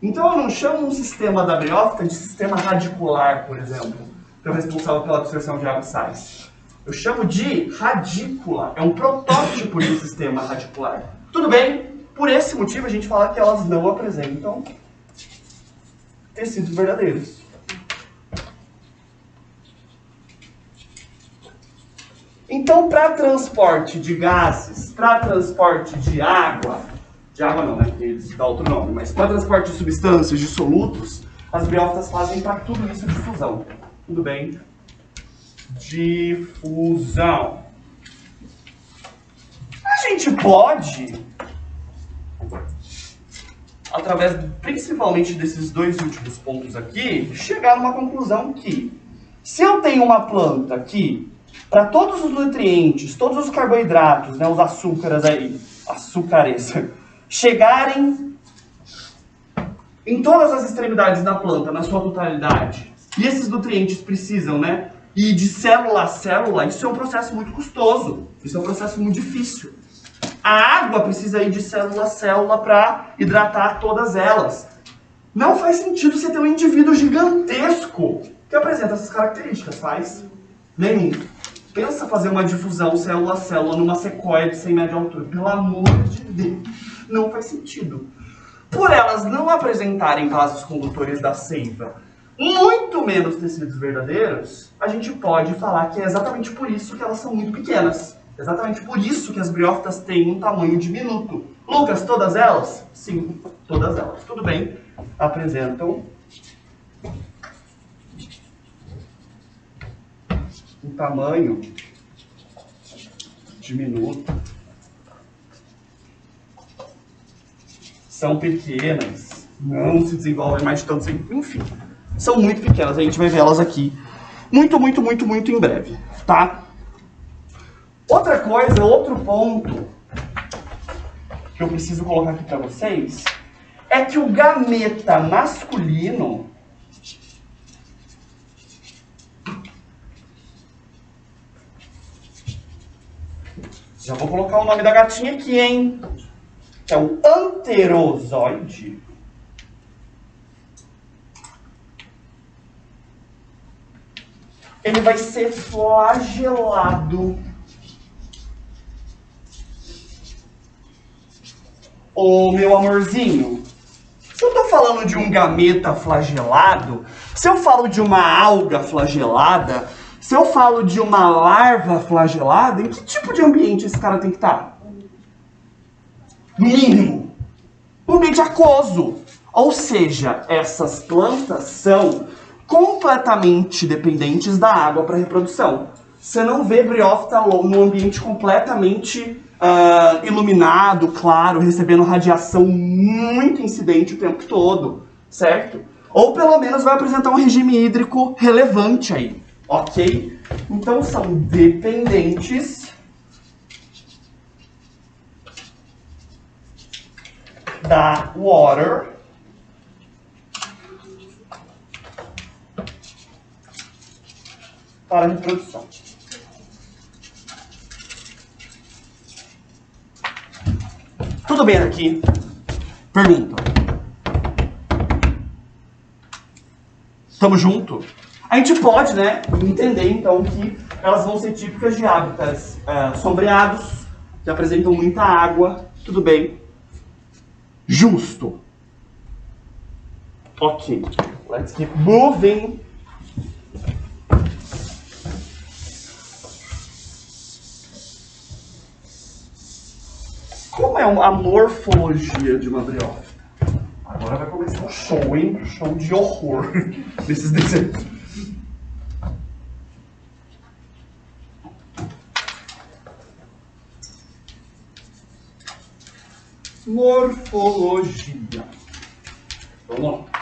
Então eu não chamo um sistema da briófita de sistema radicular, por exemplo, que é o responsável pela absorção de água e sais. Eu chamo de radícula, é um protótipo de sistema radicular. Tudo bem? Por esse motivo a gente fala que elas não apresentam tecidos verdadeiros. Então, para transporte de gases, para transporte de água não, né? Porque dá outro nome, mas para transporte de substâncias, de solutos, as briófitas fazem para tudo isso difusão. Tudo bem? Difusão. A gente pode, através principalmente desses dois últimos pontos aqui, chegar numa conclusão que, se eu tenho uma planta que, para todos os nutrientes, todos os carboidratos, né, os açúcares aí, açúcares, chegarem em todas as extremidades da planta, na sua totalidade, e esses nutrientes precisam, né, ir de célula a célula, isso é um processo muito custoso, isso é um processo muito difícil. A água precisa ir de célula a célula para hidratar todas elas. Não faz sentido você ter um indivíduo gigantesco que apresenta essas características, faz? Nem pensa fazer uma difusão célula a célula numa sequoia de 100 metros de altura. Pelo amor de Deus, não faz sentido. Por elas não apresentarem vasos condutores da seiva, muito menos tecidos verdadeiros, a gente pode falar que é exatamente por isso que elas são muito pequenas. Exatamente por isso que as briófitas têm um tamanho diminuto. Lucas, todas elas? Sim, todas elas. Tudo bem, apresentam um tamanho diminuto. São pequenas, não se desenvolvem mais de tanto tempo, enfim. São muito pequenas, a gente vai ver elas aqui muito em breve, tá? Outra coisa, outro ponto que eu preciso colocar aqui para vocês é que o gameta masculino já vou colocar o nome da gatinha aqui, hein? Que é o anterozoide. Ele vai ser flagelado. Ô, meu amorzinho, se eu tô falando de um gameta flagelado, se eu falo de uma alga flagelada, se eu falo de uma larva flagelada, em que tipo de ambiente esse cara tem que estar? No mínimo, no ambiente aquoso. Ou seja, essas plantas são completamente dependentes da água para reprodução. Você não vê briófita num ambiente completamente iluminado, claro, recebendo radiação muito incidente o tempo todo, certo? Ou pelo menos vai apresentar um regime hídrico relevante aí, ok? Então são dependentes da water para a reprodução. Tudo bem aqui? Pergunta. Tamo junto? A gente pode, né, entender então que elas vão ser típicas de hábitats sombreados, que apresentam muita água. Tudo bem? Justo. Ok. Let's keep moving. é a morfologia de uma briófita? Agora vai começar um show, hein? Um show de horror desses desenhos. Morfologia. Vamos lá.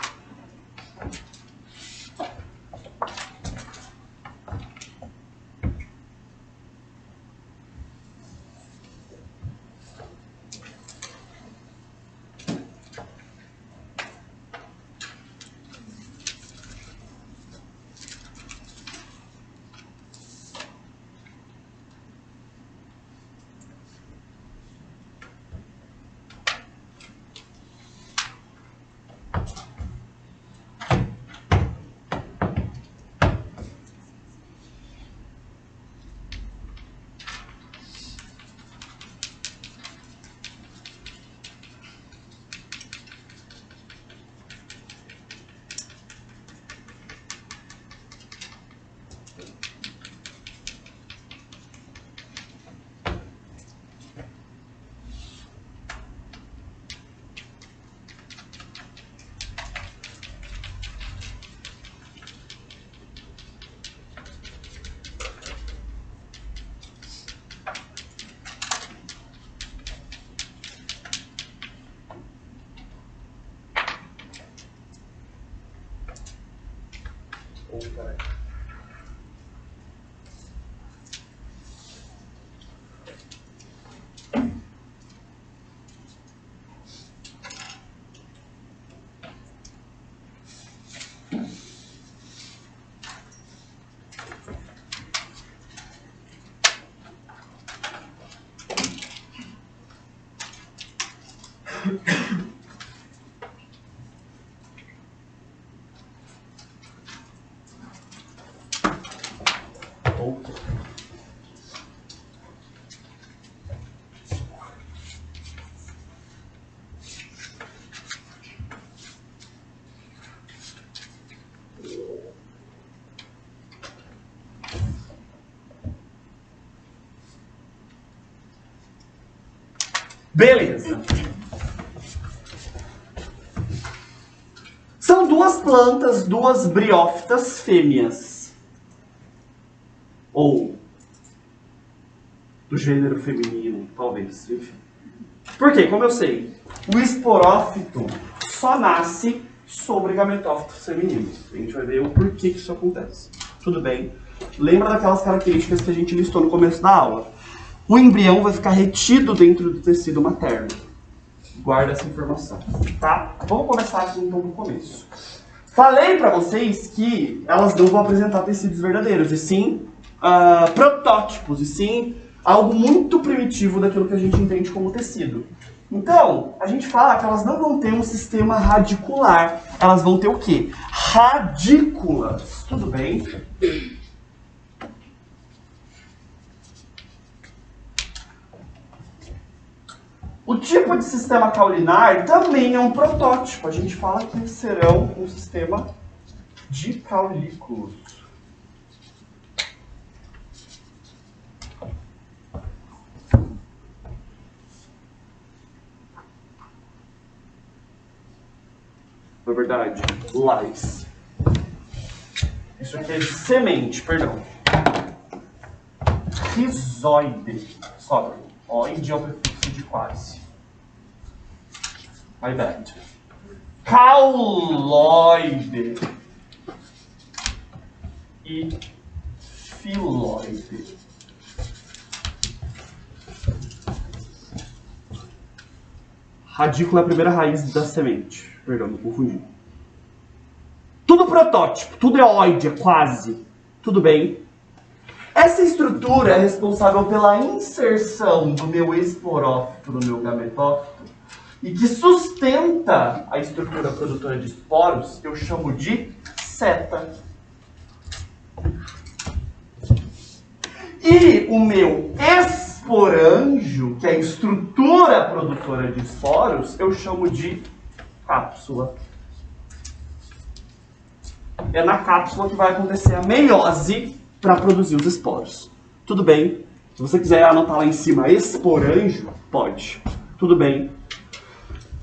Beleza. São duas plantas, duas briófitas fêmeas. Ou do gênero feminino, talvez. Enfim. Por quê? Como eu sei, o esporófito só nasce sobre gametófitos femininos. A gente vai ver o porquê que isso acontece. Tudo bem? Lembra daquelas características que a gente listou no começo da aula. O embrião vai ficar retido dentro do tecido materno. Guarda essa informação, tá? Vamos começar aqui então do começo. Falei pra vocês que elas não vão apresentar tecidos verdadeiros, e sim protótipos, e sim algo muito primitivo daquilo que a gente entende como tecido. Então, a gente fala que elas não vão ter um sistema radicular, elas vão ter o quê? Radículas, tudo bem? O tipo de sistema caulinar também é um protótipo. A gente fala que serão um sistema de caulículos. Na verdade, lais. Isso aqui é de semente, perdão. Rizoide. Sobra. Oide é o prefixo de quase. My bad. Cauloide. E filoide. Radícula é a primeira raiz da semente. Perdão, me confundi. Tudo protótipo, tudo é oide, é quase. Tudo bem? Essa estrutura é responsável pela inserção do meu esporófito no meu gametófito e que sustenta a estrutura produtora de esporos, que eu chamo de seta. E o meu esporângio, que é a estrutura produtora de esporos, eu chamo de cápsula. É na cápsula que vai acontecer a meiose para produzir os esporos. Tudo bem? Se você quiser anotar lá em cima esporângio, pode. Tudo bem.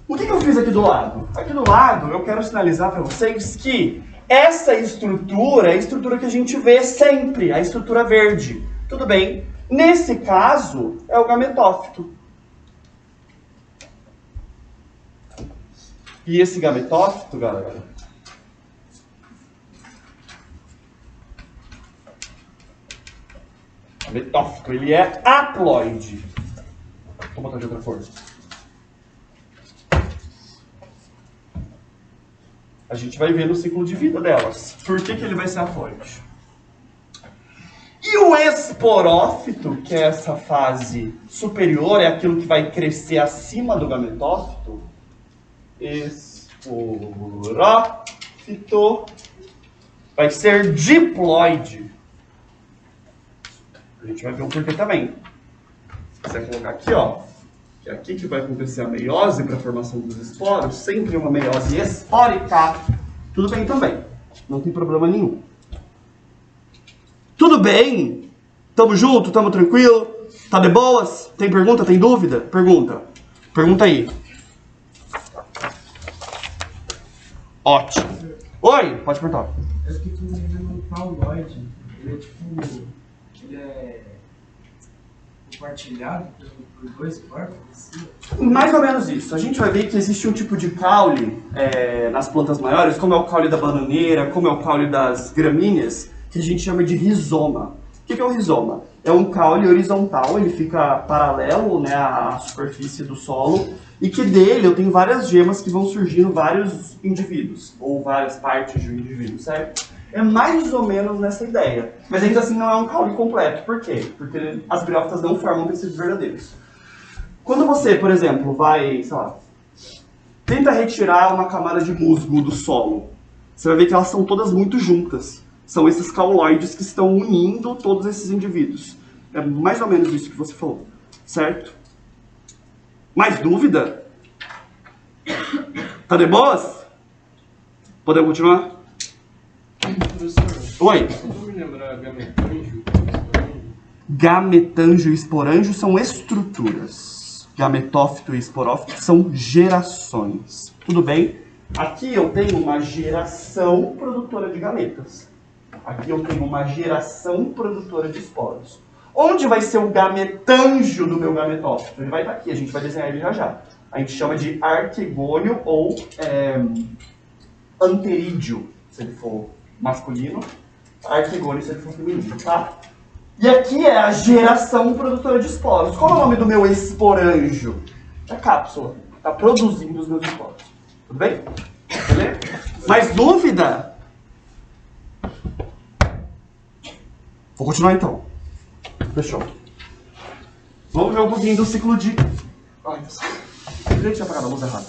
O que eu fiz aqui do lado? Aqui do lado eu quero sinalizar para vocês que essa estrutura é a estrutura que a gente vê sempre, a estrutura verde. Tudo bem. Nesse caso, é o gametófito. E esse gametófito, galera, gametófito, ele é haploide. Vou botar de outra cor. A gente vai ver no ciclo de vida delas. Por que ele vai ser haploide? E o esporófito, que é essa fase superior, é aquilo que vai crescer acima do gametófito. Esporófito vai ser diploide. A gente vai ver o porquê também. Se quiser colocar aqui, ó, que é aqui que vai acontecer a meiose para a formação dos esporos, sempre uma meiose espórica. Tudo bem também, não tem problema nenhum. Tudo bem? Tamo junto? Tamo tranquilo? Tá de boas? Tem pergunta? Tem dúvida? Pergunta. Pergunta aí. Ótimo. Oi, pode perguntar. Eu fiquei com um pauloide. Ele é tipo... Ele é... compartilhado por dois corpos? Assim. Mais ou menos isso. A gente vai ver que existe um tipo de caule nas plantas maiores, como é o caule da bananeira, como é o caule das gramíneas, que a gente chama de rizoma. O que é o rizoma? É um caule horizontal, ele fica paralelo, né, à superfície do solo, e que dele eu tenho várias gemas que vão surgindo vários indivíduos, ou várias partes de um indivíduo, certo? É mais ou menos nessa ideia. Mas ainda assim não é um caule completo. Por quê? Porque as briófitas não formam tecidos verdadeiros. Quando você, por exemplo, vai, sei lá, tenta retirar uma camada de musgo do solo, você vai ver que elas são todas muito juntas. São esses cauloides que estão unindo todos esses indivíduos. É mais ou menos isso que você falou, certo? Mais dúvida? Tá de boas? Podemos continuar? Professor, Oi. só pra me lembrar, gametanjo. Gametanjo e esporanjo são estruturas. Gametófito e esporófito são gerações. Tudo bem? Aqui eu tenho uma geração produtora de gametas. Aqui eu tenho uma geração produtora de esporos. Onde vai ser o gametanjo do meu gametófito? Ele vai estar aqui, a gente vai desenhar ele já já. A gente chama de arquegônio ou anterídeo, se ele for masculino. Arquegônio, se ele for feminino, tá? E aqui é a geração produtora de esporos. Qual é o nome do meu esporanjo? É cápsula. Está produzindo os meus esporos. Tudo bem? Beleza? Mais dúvida? Vou continuar então. Fechou. Vamos ver um pouquinho do ciclo de... Ai, Deus. Eu tinha apagado a luz errada.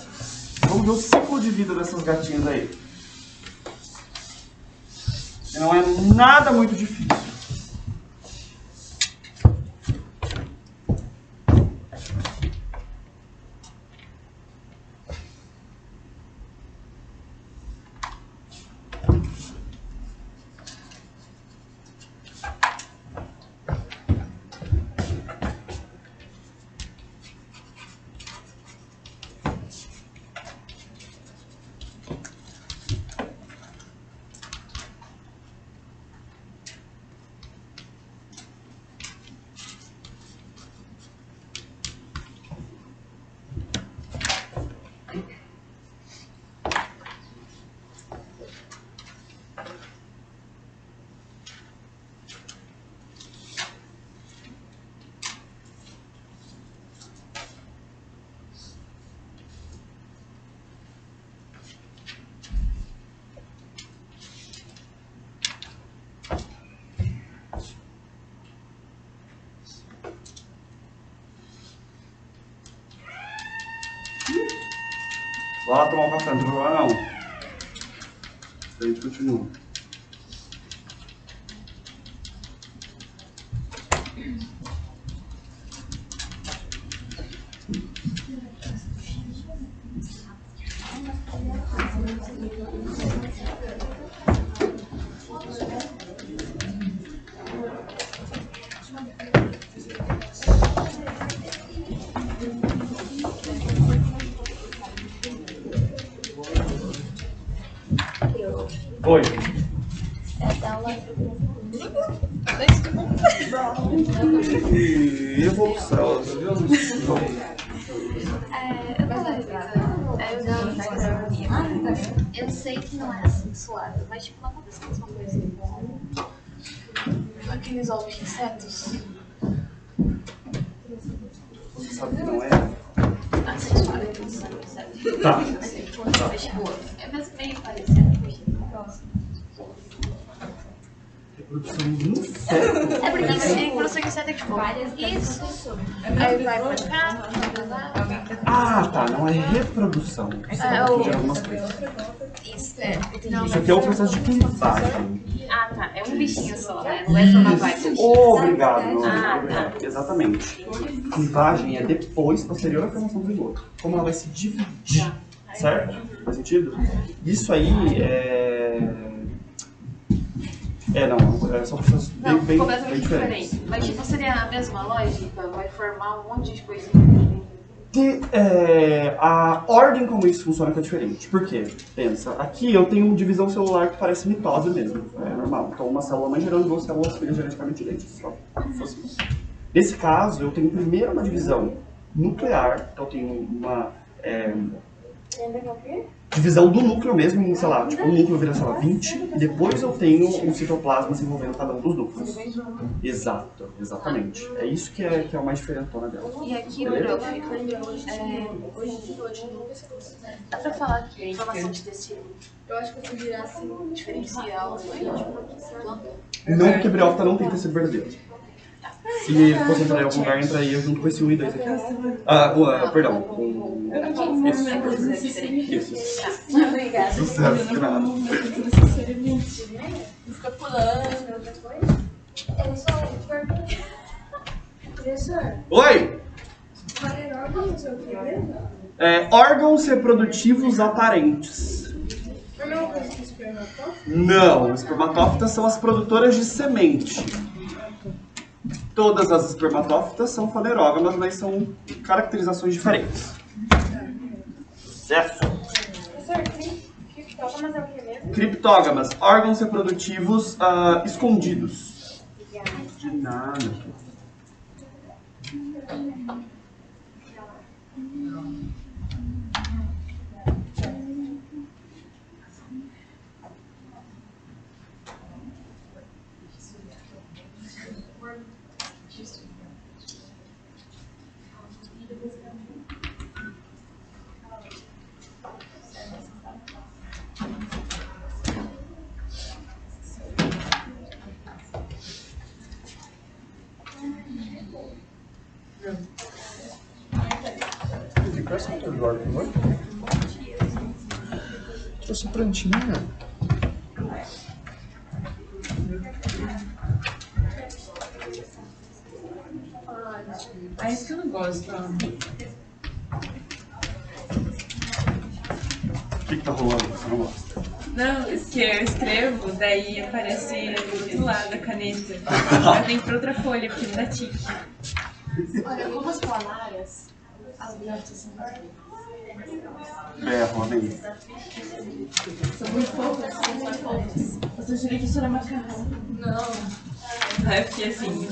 Vamos ver o ciclo de vida dessas gatinhas aí. Não é nada muito difícil. Vai lá tomar um café, não tem problema não. A gente continua. Oi. Evolução. Eu sei que não é assim suave, mas tipo, não acontece a mesma coisa. Aqueles ovos de insetos. Você sabe que não é? Assim, suave, aqueles ovos de insetos. Tá. Mas tipo, é meio parecido. Reprodução de inseto. É porque assim, produção de inseto é tipo, isso. Aí vai pra cá, Ah, tá. Não é reprodução. De algumas coisas. isso, entendi. Isso aqui é o processo de clivagem. Ah, tá. É um bichinho só, né? Não é só uma vaca. Obrigado. Ah, Obrigado. Exatamente. Clivagem é depois, posterior à formação do zigoto. Como ela vai se dividir. Certo? Faz sentido? Isso aí não, é só um processo Não, bem completamente diferente. diferente. Mas tipo, seria a mesma lógica? Vai formar um monte de coisa. A ordem como isso funciona que é diferente. Por quê? Pensa, aqui eu tenho uma divisão celular que parece mitose mesmo. É normal. Então uma célula mãe gerando duas células filhas geneticamente idênticas. Só fosse isso. Nesse caso, eu tenho primeiro uma divisão nuclear. Então eu tenho uma divisão do núcleo mesmo, em, sei lá, tipo, um núcleo vira, sei lá, 20, e depois eu tenho um citoplasma se envolvendo cada um dos núcleos. Exato, exatamente. É isso que é o mais diferentona dela. E aqui no gráfico, dá pra falar que formação de tecido? Eu acho que eu fui virar assim, diferencial, Não, porque briófita não tem tecido verdadeiro. Se fosse entrar em algum lugar, entraria junto com esse 1 e 2 aqui. Perdão. Isso. Obrigada. Sucesso, de nada. Fica pulando. Professor. Oi! Órgãos reprodutivos aparentes. Não, espermatófitas são as produtoras de semente. Todas as espermatófitas são fanerógamas, mas são caracterizações diferentes. Sucesso! Criptógamas é o que mesmo? Criptógamas, órgãos reprodutivos escondidos. De nada. Presta um por favor. Trouxe prantinha. Ah, isso que eu não gosto. O que tá rolando? Você não gosta? Não, isso que eu escrevo, daí aparece do outro lado da caneta. Eu tenho que ir pra outra folha, porque me dá tique. Olha, como as planárias, as gráficas são Rodem. São muito fofas, são muito fofas. Você jurei que isso era macarrão. Não. Aí eu fiquei assim.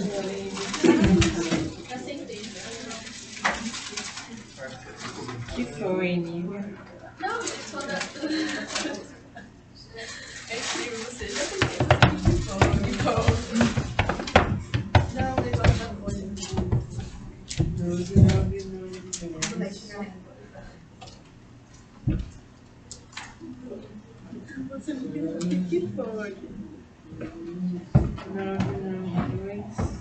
Que foi, Nívia? Não, só da... É incrível, você já fez Não, igual da folha. Você não viu que foi? 992.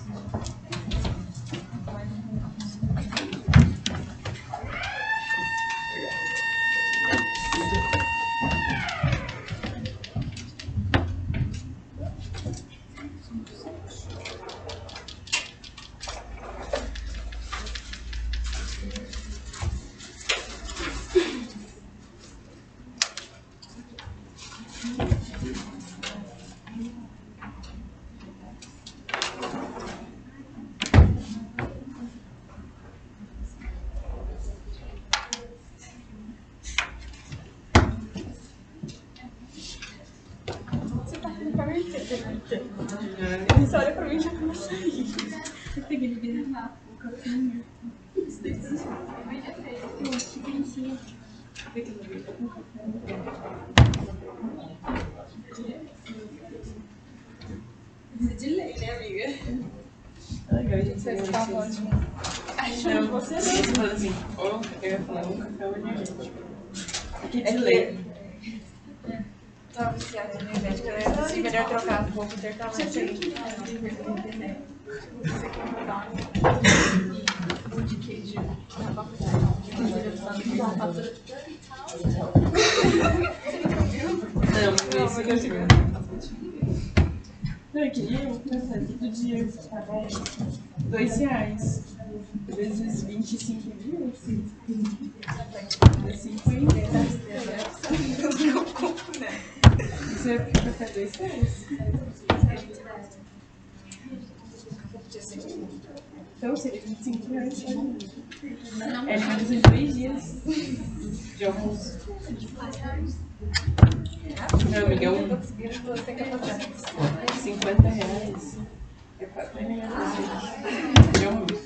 Ele só olha pra mim e já começa a rir. Eu peguei ele bem na copinha. Que bonitinho. De lei, né, amiga? Legal, gente. Você tá ótimo. Não, você falou assim, eu ia falar um café energético. Aqui de lei. Tava viciada em energética, né? Assim, melhor trocar um pouco de intercalante aí. Pão de queijo na faculdade. Não, isso que eu digo. Eu queria um café todo dia, R$2. Vezes 25 dias. 50. Eu compro, né? Você vai ficar café R$2? Então seria R$25. É menos de 2 dias de almoço. Não, amiga, R$50 é R$4 de almoço.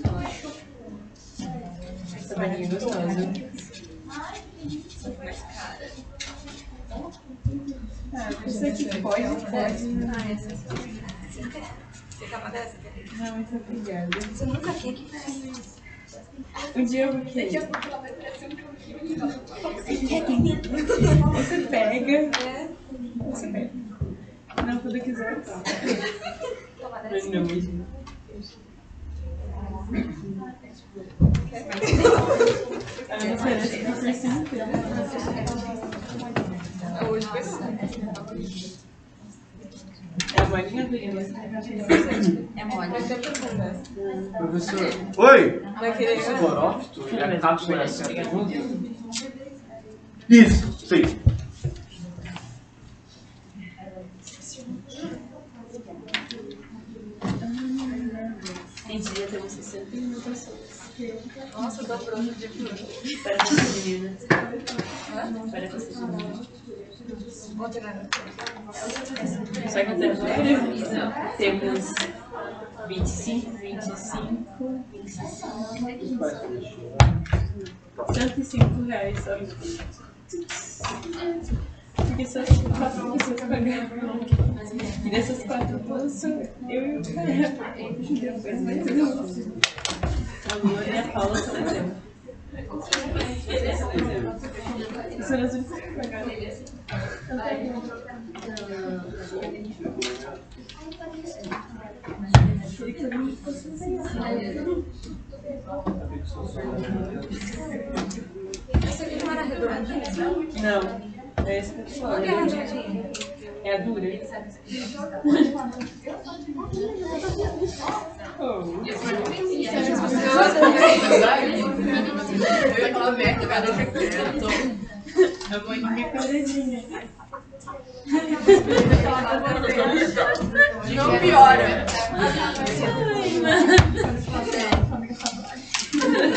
Essa balinha gostosa. Ah, isso aqui pode. Você quer uma dessa? Não, muito obrigada. Você nunca quer que pegue. Um dia eu vou querer. Você pega. Você pega. Não, quando eu quiser eu tomo. Mas não, imagina. Ela me oferece pra oferecer inteiro. Hoje foi assim. É a bolinha dele. É mole. Professor. Oi! Vai querer Esse borófito e a cápsula é sempre junto? Isso, sim. Em dia temos 61 pessoas. Nossa, dobrou no dia de hoje. Espera que essa menina. Espera que essa menina. Vou tirar. Só que até agora temos 25, 25, 25. R$105 só. Porque só 4 pessoas pagaram. E dessas 4 pessoas, eu e o cara. Depois mais eu. A Lua e a Paula são exemplo. São as únicas que pagaram. Essa aqui não era redondinha? Não, é essa que eu te Qual que é a redondinha? É a dura. Eu vou em minha quadradinha. Não piora.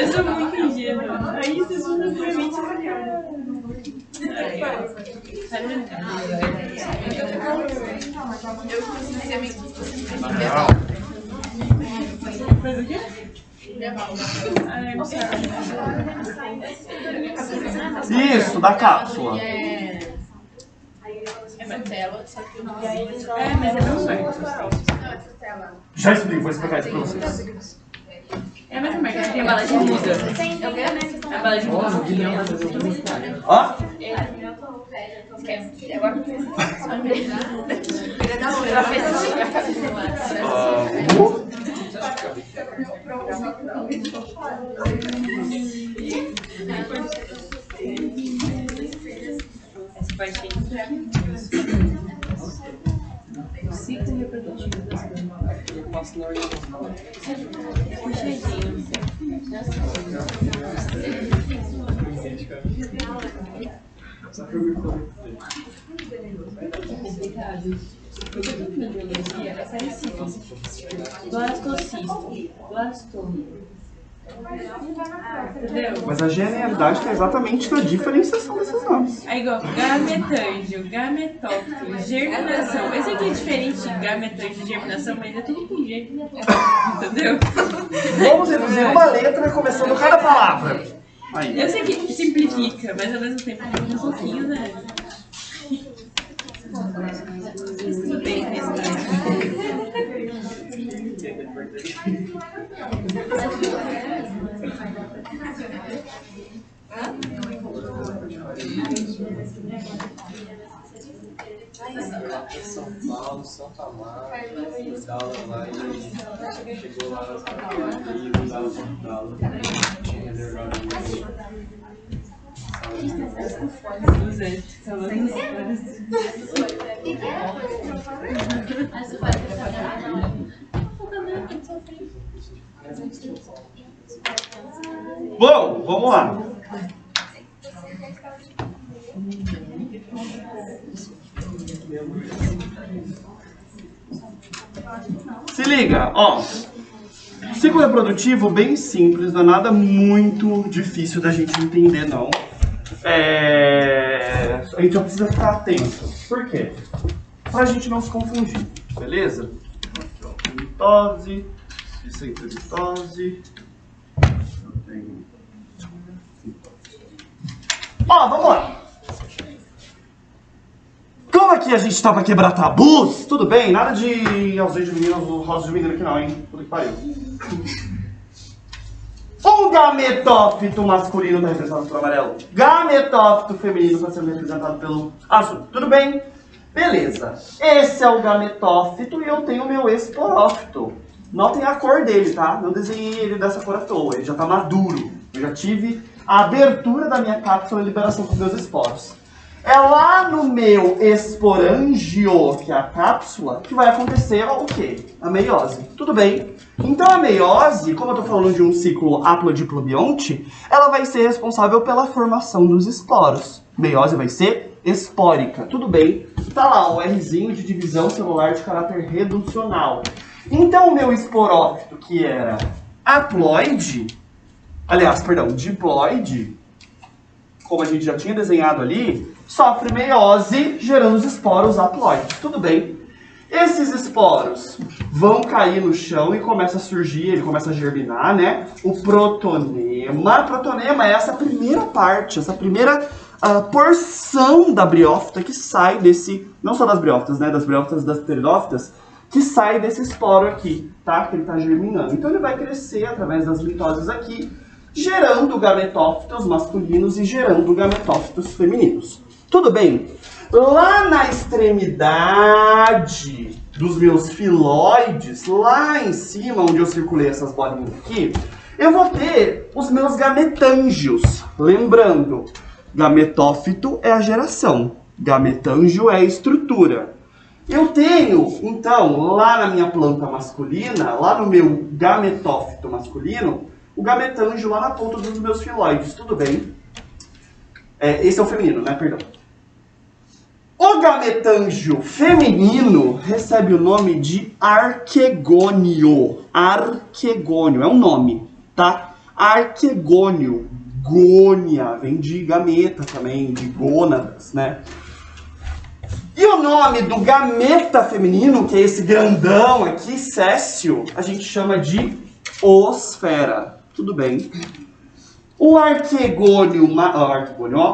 Eu sou muito ingênua. Aí vocês vão pra mim essa cara. Mas o quê? Isso, da cápsula. É martelo, só que o nome é, mas é meu sonho. Já expliquei, vou explicar isso pra vocês. É a mesma marca, tem a embalagem muda. A embalagem muda. Ó. Esquece. Agora não fez. Essa parte aí. O ciclo reprodutivo das mulheres. Eu posso não olhar. Puxadinho. Complicado. Porque eu tô com biologia, é parecido. Blastocisto, blastoma. Entendeu? Mas a genialidade está exatamente na diferenciação desses nomes. É igual gametândio, gametófito, germinação. Esse aqui é diferente de gametândio e germinação, mas é tudo com G. Entendeu? Vamos reduzir uma letra começando cada palavra. Aí. Eu sei que simplifica, mas ao mesmo tempo tem um pouquinho, né? Tudo bem, São Paulo, Santa Marta, Dala lá e chegou lá na Santa Marta e não dava pra Dala. Tinha reservado Bom, vamos lá. Se liga, ó. Ciclo reprodutivo bem simples, não é nada muito difícil da gente entender, não. A gente só precisa ficar atento. Por quê? Pra gente não se confundir, beleza? Aqui, ó, mitose, isso aí foi mitose. Ó, vamos lá. Como aqui a gente tá pra quebrar tabus, tudo bem, nada de ausente de meninos, rosa de menino aqui não, hein? Puta que pariu. Um gametófito masculino está representado pelo amarelo. Gametófito feminino está sendo representado pelo azul. Tudo bem? Beleza. Esse é o gametófito e eu tenho o meu esporófito. Notem a cor dele, tá? Não desenhei ele dessa cor à toa. Ele já está maduro. Eu já tive a abertura da minha cápsula e a liberação dos meus esporos. É lá no meu esporângio, que é a cápsula, que vai acontecer o quê? A meiose. Tudo bem? Então a meiose, como eu estou falando de um ciclo haplodiplobionte, ela vai ser responsável pela formação dos esporos. Meiose vai ser espórica. Tudo bem? Tá lá o Rzinho de divisão celular de caráter reducional. Então o meu esporófito, que era haploide, diploide, como a gente já tinha desenhado ali, sofre meiose, gerando os esporos haploides. Tudo bem? Esses esporos vão cair no chão e começa a surgir, ele começa a germinar, né? O protonema. Protonema é essa primeira parte, essa primeira porção da briófita que sai desse, não só das briófitas, né? Das briófitas, das pteridófitas, que sai desse esporo aqui, tá? Que ele tá germinando. Então ele vai crescer através das mitoses aqui, gerando gametófitos masculinos e gerando gametófitos femininos. Tudo bem? Lá na extremidade dos meus filóides, lá em cima, onde eu circulei essas bolinhas aqui, eu vou ter os meus gametângios. Lembrando, gametófito é a geração, gametângio é a estrutura. Eu tenho, então, lá na minha planta masculina, lá no meu gametófito masculino, o gametângio lá na ponta dos meus filóides, tudo bem? Esse é o feminino, né? Perdão. O gametângio feminino recebe o nome de arquegônio. Arquegônio, é um nome, tá? Arquegônio. Gônia, vem de gameta também, de gônadas, né? E o nome do gameta feminino, que é esse grandão aqui, céssio, a gente chama de osfera. Tudo bem. O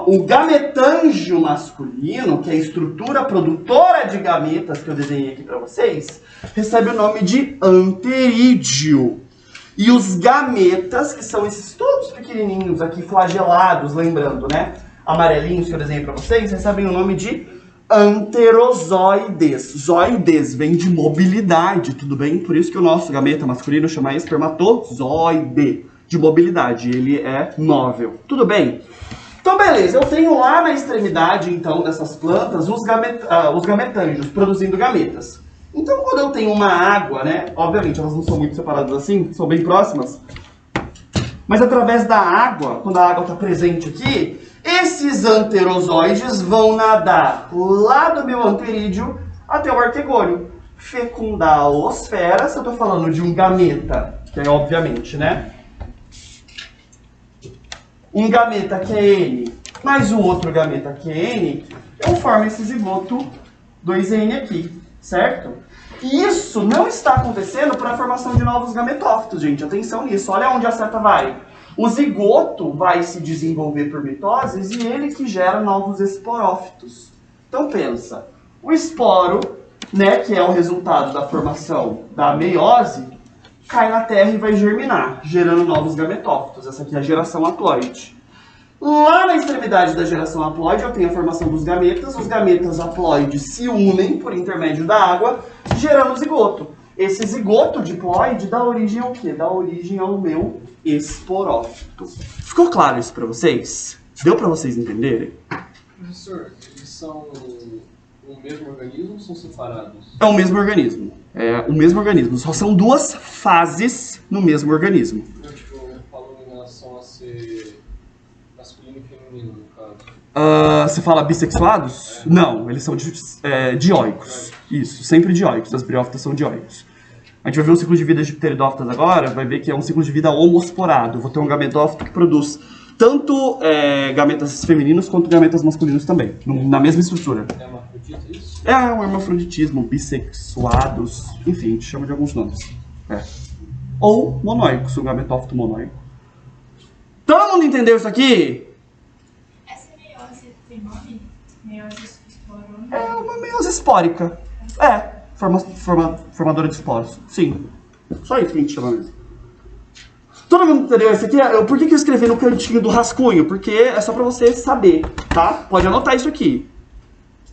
o gametângio masculino, que é a estrutura produtora de gametas que eu desenhei aqui para vocês, recebe o nome de anterídeo. E os gametas, que são esses todos pequenininhos aqui, flagelados, lembrando, né? Amarelinhos que eu desenhei para vocês, recebem o nome de anterozoides. Zoides vem de mobilidade, tudo bem? Por isso que o nosso gameta masculino chama espermatozoide. De mobilidade, ele é móvel. Tudo bem? Então, beleza, eu tenho lá na extremidade, então, dessas plantas, os gametângios, produzindo gametas. Então, quando eu tenho uma água, né, obviamente elas não são muito separadas assim, são bem próximas, mas através da água, quando a água está presente aqui, esses anterozoides vão nadar lá do meu anterídeo até o arquegônio, fecundar a osfera, se eu estou falando de um gameta, que é obviamente, né? um gameta que é N mais o outro gameta que é N, eu formo esse zigoto 2N aqui, certo? E isso não está acontecendo para a formação de novos gametófitos, gente. Atenção nisso. Olha onde a seta vai. O zigoto vai se desenvolver por mitoses e ele que gera novos esporófitos. Então pensa, o esporo, né, que é o resultado da formação da meiose, cai na terra e vai germinar, gerando novos gametófitos. Essa aqui é a geração haploide. Lá na extremidade da geração haploide eu tenho a formação dos gametas. Os gametas haploides se unem por intermédio da água, gerando zigoto. Esse zigoto diploide dá origem ao quê? Dá origem ao meu esporófito. Ficou claro isso para vocês? Deu para vocês entenderem? Professor, eles são o mesmo organismo ou são separados? É o mesmo organismo. É o mesmo organismo. Só são duas fases no mesmo organismo. Eu, tipo, falo em relação a ser masculino e feminino, no caso. Você fala bissexuados? Não, eles são dioicos. Isso, sempre dioicos. As briófitas são dioicos. A gente vai ver um ciclo de vida de pteridófitas agora, vai ver que é um ciclo de vida homosporado. Eu vou ter um gametófito que produz tanto gametas femininos quanto gametas masculinos também, na mesma estrutura. É hermafrodita isso? É um hermafroditismo, bissexuados, enfim, a gente chama de alguns nomes. Ou monóicos, um gametófito monóico. Todo mundo entendeu isso aqui? Essa meiose tem nome? Meiose esporona? É uma meiose espórica. Formadora de esporos. Sim. Só isso que a gente chama mesmo. Todo mundo entendeu? Esse aqui por que eu escrevi no cantinho do rascunho? Porque é só pra você saber, tá? Pode anotar isso aqui.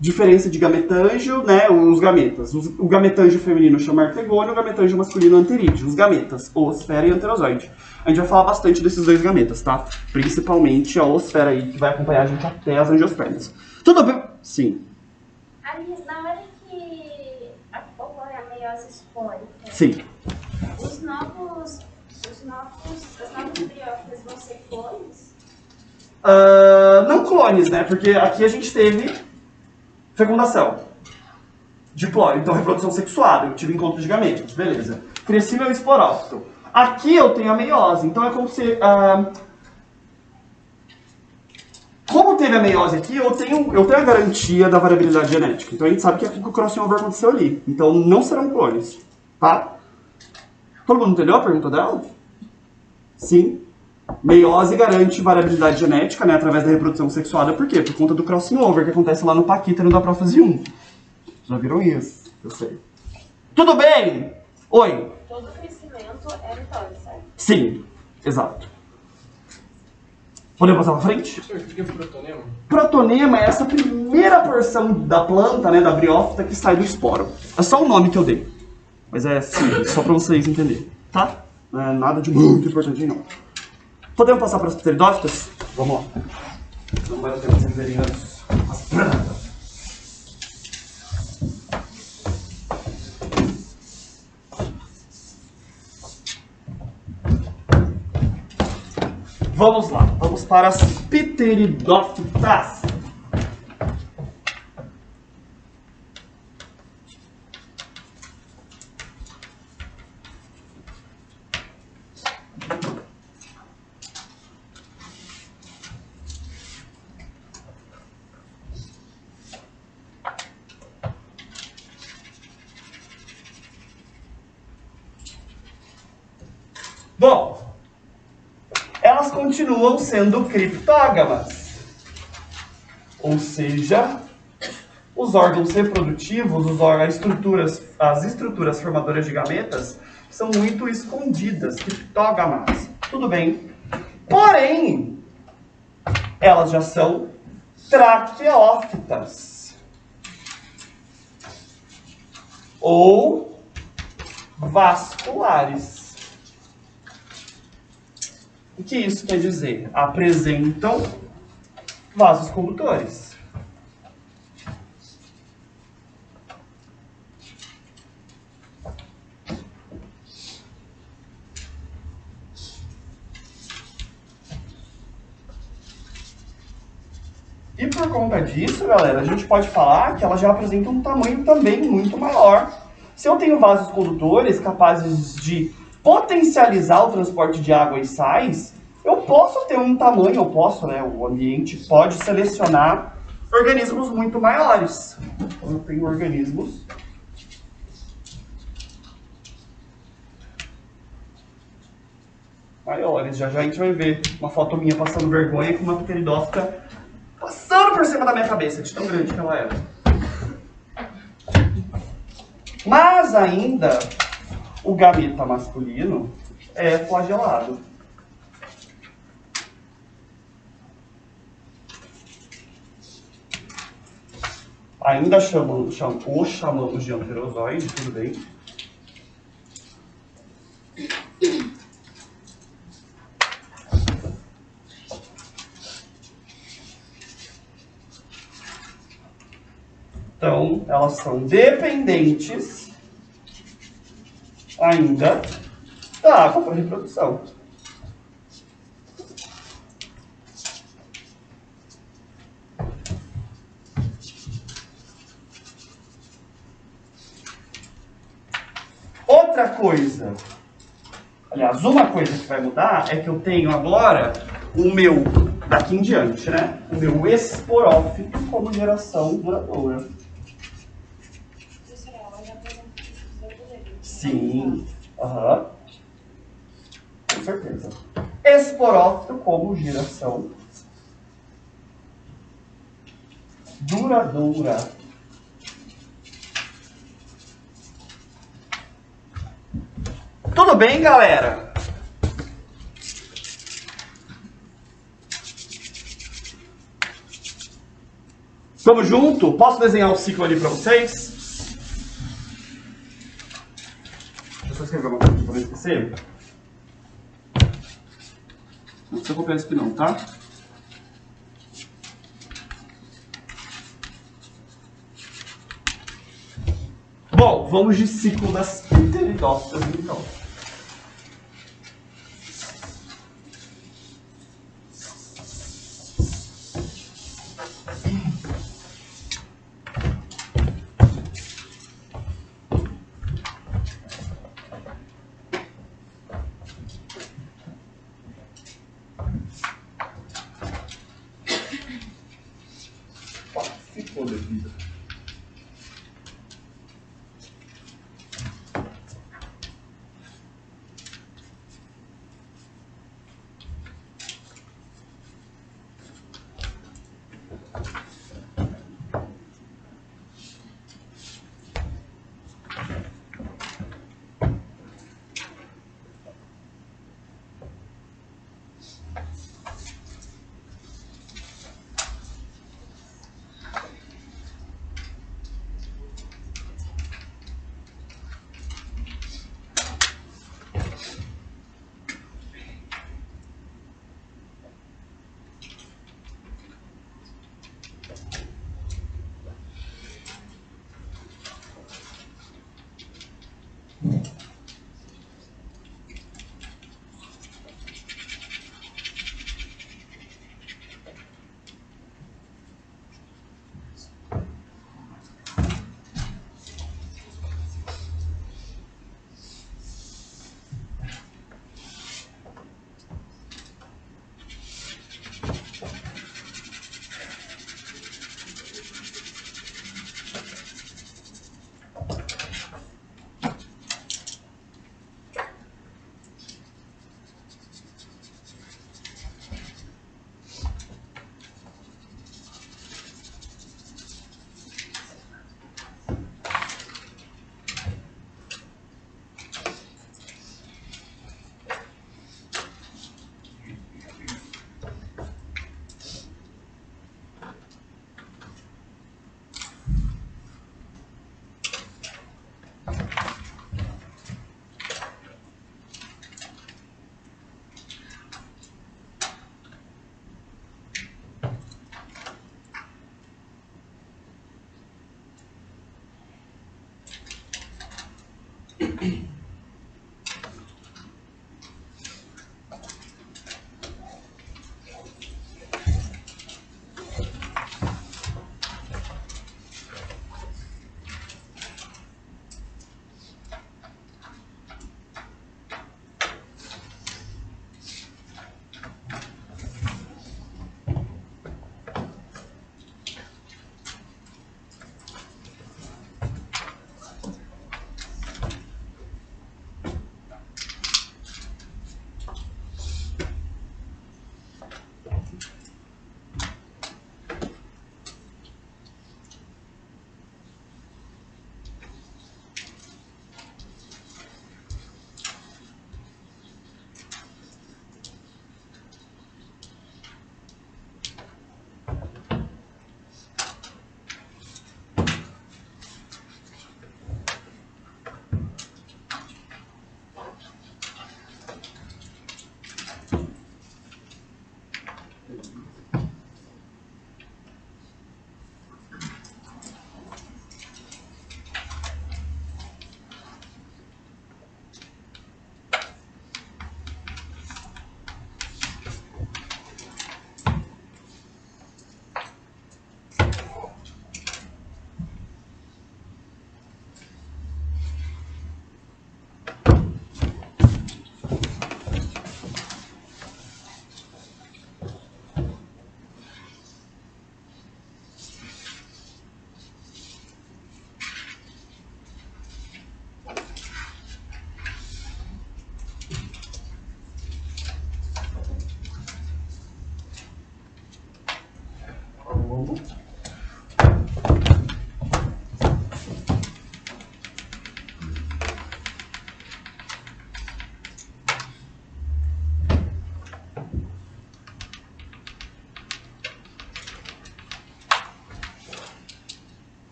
Diferença de gametângio, né? Os gametas. O gametângio feminino chama artegônio, o gametângio masculino anterídeo. Os gametas, oosfera e anterozoide. A gente vai falar bastante desses dois gametas, tá? Principalmente a oosfera aí, que vai acompanhar a gente até as angiospermas. Tudo bem? Sim. Aliás, na hora que ocorre a meiose espórica, Sim. as novas briófitas vão ser clones? Não clones, né? Porque aqui a gente teve fecundação. Diplóide, então reprodução sexuada. Eu tive encontro de gametas, beleza. Cresci meu esporófito. Aqui eu tenho a meiose, então é como se... Como teve a meiose aqui, eu tenho a garantia da variabilidade genética. Então a gente sabe que o crossover aconteceu ali. Então não serão clones, tá? Todo mundo entendeu a pergunta dela? Sim. Meiose garante variabilidade genética, né, através da reprodução sexuada. Por quê? Por conta do crossing over que acontece lá no paquítero da prófase 1. Já viram isso? Eu sei. Tudo bem? Oi? Todo crescimento é mitose, certo? Sim, exato. Podemos passar pra frente? Professor, o que é protonema? Protonema é essa primeira porção da planta, né, da briófita, que sai do esporo. É só o nome que eu dei. Mas é simples, só pra vocês entenderem, tá? Não é nada de muito importante, não. Podemos passar para as pteridófitas? Vamos lá. Não vai ter vocês verem as plantas. Vamos lá, vamos para as pteridófitas. Bom, elas continuam sendo criptógamas, ou seja, os órgãos reprodutivos, as estruturas formadoras de gametas são muito escondidas, criptógamas. Tudo bem. Porém, elas já são traqueófitas ou vasculares. O que isso quer dizer? Apresentam vasos condutores. E por conta disso, galera, a gente pode falar que elas já apresentam um tamanho também muito maior. Se eu tenho vasos condutores capazes de potencializar o transporte de água e sais, Eu posso ter um tamanho, eu posso, né? O ambiente pode selecionar organismos muito maiores. Então eu tenho organismos maiores. Já já a gente vai ver uma foto minha passando vergonha com uma pteridófita passando por cima da minha cabeça, de tão grande que ela era. Mas ainda o gameta masculino é flagelado. Ainda o chamamos de anterozoide, tudo bem? Então, elas são dependentes ainda da água para reprodução. Outra coisa, aliás, uma coisa que vai mudar é que eu tenho agora o meu, daqui em diante, né? O meu esporófito como geração duradoura. Sim, aham. Com certeza. Esporófito como geração duradoura. Tudo bem, galera? Vamos junto? Posso desenhar um ciclo ali para vocês? Deixa eu só escrever uma coisa para não esquecer. Não precisa copiar isso aqui não, tá? Bom, vamos de ciclo das pteridófitas então. Ciclo de vida.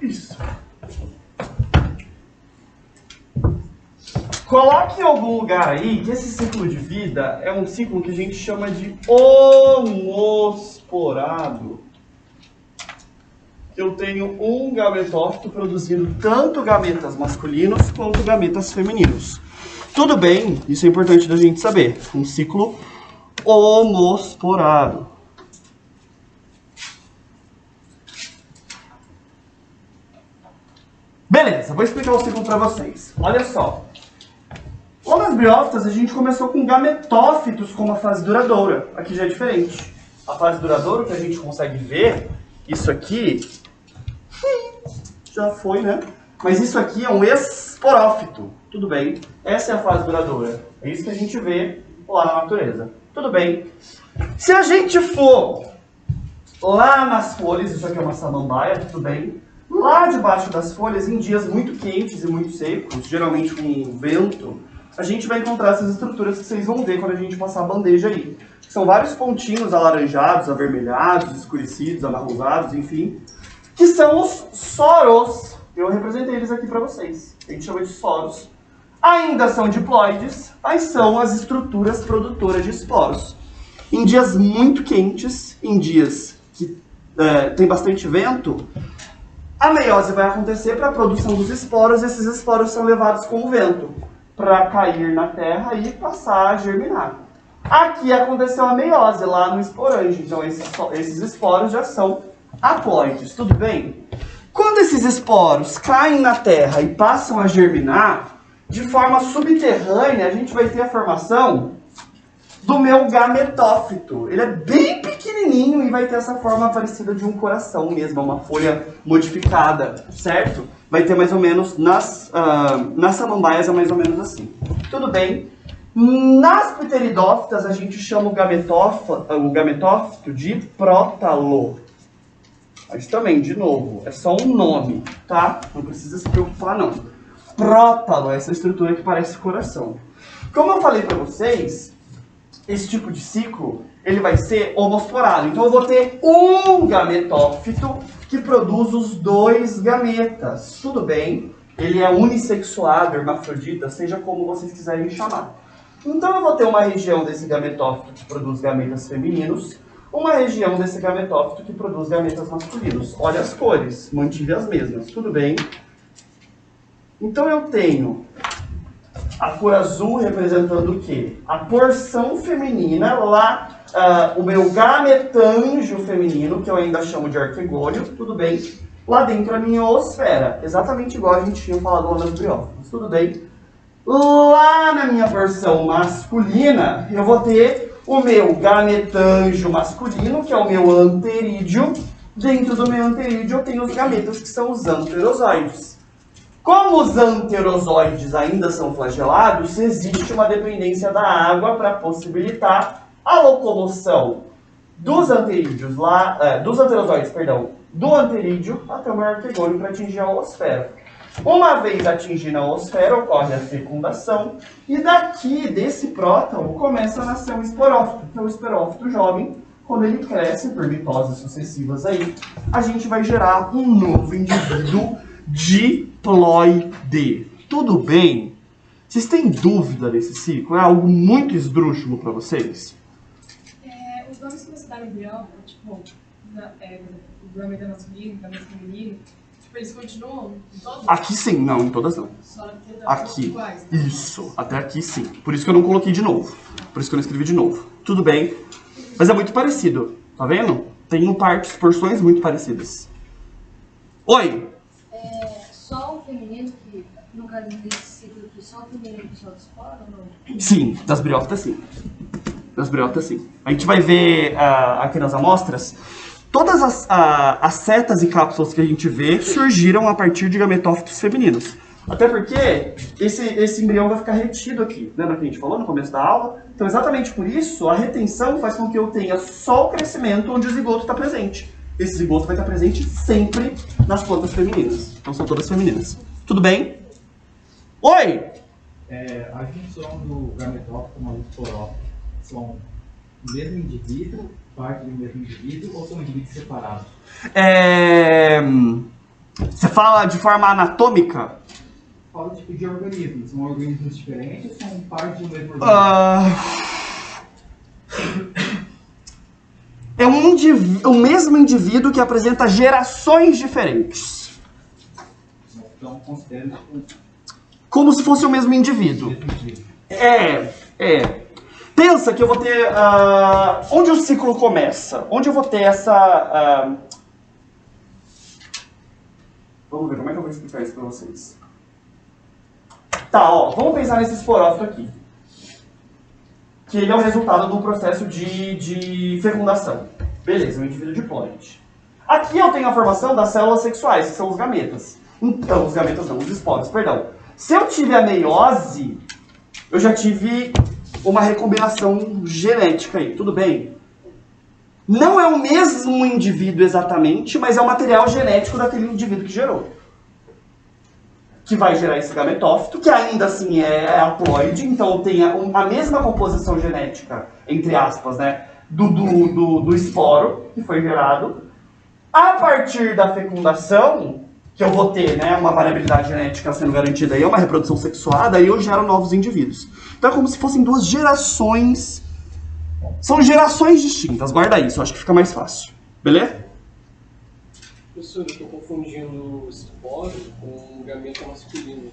Isso. Coloque em algum lugar aí que esse ciclo de vida é um ciclo que a gente chama de homosporado. Eu tenho um gametófito produzindo tanto gametas masculinos quanto gametas femininos. Tudo bem, isso é importante da gente saber. Um ciclo homosporado. Beleza, vou explicar o ciclo para vocês. Olha só. Lá nas briófitas a gente começou com gametófitos como a fase duradoura. Aqui já é diferente. A fase duradoura que a gente consegue ver, isso aqui já foi, né? Mas isso aqui é um esporófito. Tudo bem. Essa é a fase duradoura. É isso que a gente vê lá na natureza. Tudo bem. Se a gente for lá nas folhas, isso aqui é uma samambaia, tudo bem. Lá debaixo das folhas, em dias muito quentes e muito secos, geralmente com vento, a gente vai encontrar essas estruturas que vocês vão ver quando a gente passar a bandeja aí. São vários pontinhos alaranjados, avermelhados, escurecidos, amarronzados, enfim, que são os soros. Eu representei eles aqui para vocês. A gente chama de soros. Ainda são diploides, mas são as estruturas produtoras de esporos. Em dias muito quentes, em dias que tem bastante vento, a meiose vai acontecer para a produção dos esporos. Esses esporos são levados com o vento para cair na terra e passar a germinar. Aqui aconteceu a meiose, lá no esporange. Então esses esporos já são haploides, tudo bem? Quando esses esporos caem na terra e passam a germinar, de forma subterrânea a gente vai ter a formação do meu gametófito. Ele é bem pequenininho e vai ter essa forma parecida de um coração mesmo, uma folha modificada, certo? Vai ter mais ou menos, nas samambaias é mais ou menos assim. Tudo bem? Nas pteridófitas a gente chama o gametófito de prótalo. Mas também, de novo, é só um nome, tá? Não precisa se preocupar não. Prótalo é essa estrutura que parece coração. Como eu falei para vocês, esse tipo de ciclo, ele vai ser homosporado. Então eu vou ter um gametófito que produz os 2 gametas. Tudo bem? Ele é unissexuado, hermafrodita, seja como vocês quiserem chamar. Então eu vou ter uma região desse gametófito que produz gametas femininos, uma região desse gametófito que produz gametas masculinos. Olha as cores, mantive as mesmas. Tudo bem? Então eu tenho a cor azul representando o quê? A porção feminina, lá o meu gametanjo feminino, que eu ainda chamo de arquegônio, tudo bem? Lá dentro a minha oosfera, exatamente igual a gente tinha falado lá nas briófitas, tudo bem? Lá na minha porção masculina, eu vou ter o meu gametanjo masculino, que é o meu anterídeo. Dentro do meu anterídeo eu tenho os gametas, que são os anterozoides. Como os anterozoides ainda são flagelados, existe uma dependência da água para possibilitar a locomoção dos anterídeos, dos anterozoides, perdão, do anterídeo até o meu arquegônio para atingir a oosfera. Uma vez atingindo a oosfera, ocorre a fecundação, e daqui, desse prótalo, começa a nascer o esporófito, que é o esporófito jovem. Quando ele cresce, por mitoses sucessivas aí, a gente vai gerar um novo indivíduo diploide. Tudo bem? Vocês têm dúvida desse ciclo? É algo muito esdrúxulo para vocês? Os nomes que você dá no bioma, tipo, o gameta masculino, o gameta feminino, tipo, eles continuam em todas? Aqui sim, não, em todas não. Só Aqui, iguais? isso, até aqui sim. Por isso que eu não coloquei de novo. Por isso que eu não escrevi de novo. Tudo bem, mas é muito parecido, tá vendo? Tem porções muito parecidas. Oi! Só o feminino que, no caso desse ciclo aqui, só o feminino que solta espora ou não? Sim, das briotas sim. Das briotas sim. A gente vai ver aqui nas amostras, todas as setas e cápsulas que a gente vê surgiram a partir de gametófitos femininos. Até porque esse embrião vai ficar retido aqui. Lembra que a gente falou no começo da aula? Então exatamente por isso, a retenção faz com que eu tenha só o crescimento onde o zigoto está presente. Esse zigoto vai estar presente sempre nas plantas femininas. Então são todas femininas. Tudo bem? Oi! A junção do gametófito com o esporófito são o mesmo indivíduo, parte do mesmo indivíduo, ou são indivíduos separados? Você fala de forma anatômica? Fala tipo de organismos. São organismos diferentes ou são parte do mesmo organismo? É o mesmo indivíduo que apresenta gerações diferentes. Então, considero Como se fosse o mesmo indivíduo. Pensa que eu vou ter... onde o ciclo começa? Onde eu vou ter essa... Vamos ver como é que eu vou explicar isso para vocês. Tá, ó, vamos pensar nesse esporófito aqui. Que ele é o resultado do processo de fecundação. Beleza, um indivíduo diploide. Aqui eu tenho a formação das células sexuais, que são os gametas. Então, os gametas não, os esporos, perdão. Se eu tive a meiose, eu já tive uma recombinação genética aí, tudo bem? Não é o mesmo indivíduo exatamente, mas é o material genético daquele indivíduo que gerou. Que vai gerar esse gametófito, que ainda assim é haploide, então tem a mesma composição genética, entre aspas, né, do esporo que foi gerado. A partir da fecundação, que eu vou ter, né, uma variabilidade genética sendo garantida aí, uma reprodução sexuada, aí eu gero novos indivíduos. Então é como se fossem duas gerações. São gerações distintas, guarda isso, eu acho que fica mais fácil. Beleza? Professor, eu estou confundindo o esporo com o gameta masculino.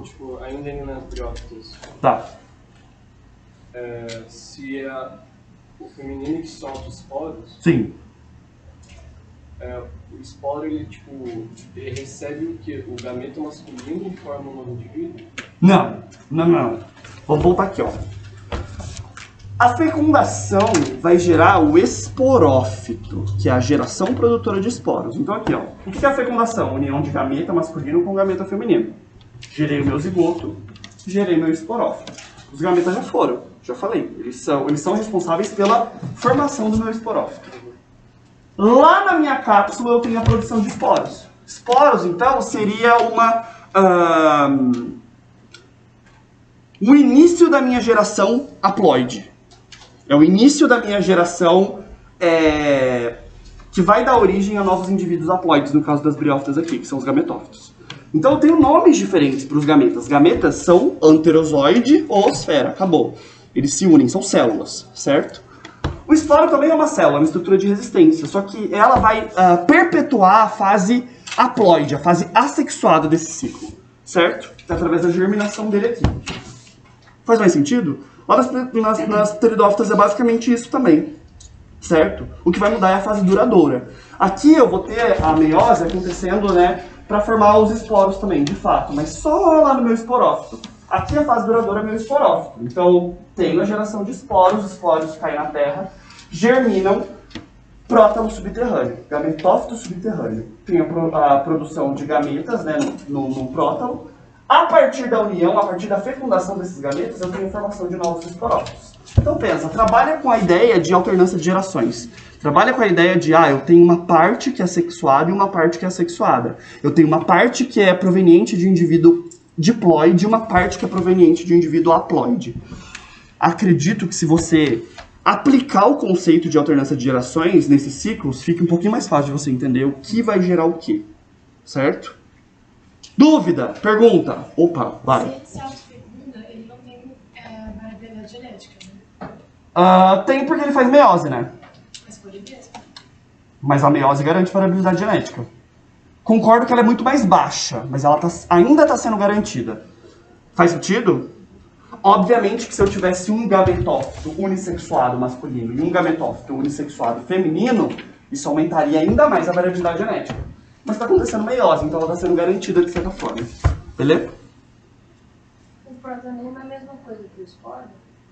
Tipo, ainda indo nas briófitas. Tá. Se é o feminino que solta os esporos, Sim. O esporo, ele recebe o quê? O gameta masculino e forma um novo indivíduo? Não. Vamos voltar aqui, ó. A fecundação vai gerar o esporófito, que é a geração produtora de esporos. Então aqui, ó, o que é a fecundação? União de gameta masculino com gameta feminino. Gerei o meu zigoto, gerei meu esporófito. Os gametas já foram, já falei. Eles são responsáveis pela formação do meu esporófito. Lá na minha cápsula eu tenho a produção de esporos. Esporos, então, seria o início da minha geração haploide. É o início da minha geração que vai dar origem a novos indivíduos haploides, no caso das briófitas aqui, que são os gametófitos. Então eu tenho nomes diferentes para os gametas. Gametas são anterozoide ou esfera, acabou. Eles se unem, são células, certo? O esporo também é uma célula, uma estrutura de resistência, só que ela vai perpetuar a fase haploide, a fase assexuada desse ciclo, certo? Através da germinação dele aqui. Faz mais sentido? Lá nas pteridófitas é basicamente isso também, certo? O que vai mudar é a fase duradoura. Aqui eu vou ter a meiose acontecendo, né, para formar os esporos também, de fato, mas só lá no meu esporófito. Aqui a fase duradoura é meu esporófito. Então, tenho a geração de esporos, os esporos caem na terra, germinam, prótalo subterrâneo, gametófito subterrâneo. Tem a produção de gametas, né, no prótalo. A partir da união, a partir da fecundação desses gametas, eu tenho a formação de novos esporófitos. Então pensa, trabalha com a ideia de alternância de gerações. Trabalha com a ideia de, eu tenho uma parte que é sexuada e uma parte que é assexuada. Eu tenho uma parte que é proveniente de um indivíduo diploide e uma parte que é proveniente de um indivíduo haploide. Acredito que se você aplicar o conceito de alternância de gerações nesses ciclos, fica um pouquinho mais fácil de você entender o que vai gerar o que, certo? Dúvida? Pergunta? Opa, vai. Se autofecunda, ele não tem variabilidade genética, né? Tem porque ele faz meiose, né? Mas pode mesmo. Mas a meiose garante variabilidade genética. Concordo que ela é muito mais baixa, mas ela ainda está sendo garantida. Faz sentido? Obviamente que se eu tivesse um gametófito unissexuado masculino e um gametófito unissexuado feminino, isso aumentaria ainda mais a variabilidade genética. Mas está acontecendo meiose, então ela está sendo garantida de certa forma. Beleza? O protonema é a mesma coisa que o esporo?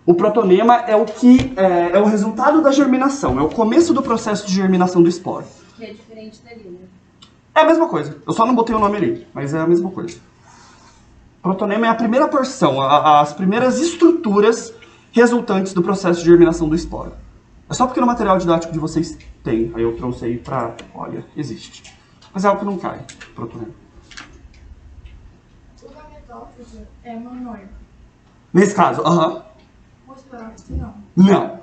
O protonema é o que é o resultado da germinação, é o começo do processo de germinação do esporo. Que é diferente dali, né? É a mesma coisa, eu só não botei o nome ali, mas é a mesma coisa. Protonema é a primeira porção, as primeiras estruturas resultantes do processo de germinação do esporo. É só porque no material didático de vocês tem, aí eu trouxe aí pra, olha, existe. Mas é algo que não cai, protonema. O gametófito é monóico. Nesse caso, O esporófito não. Não.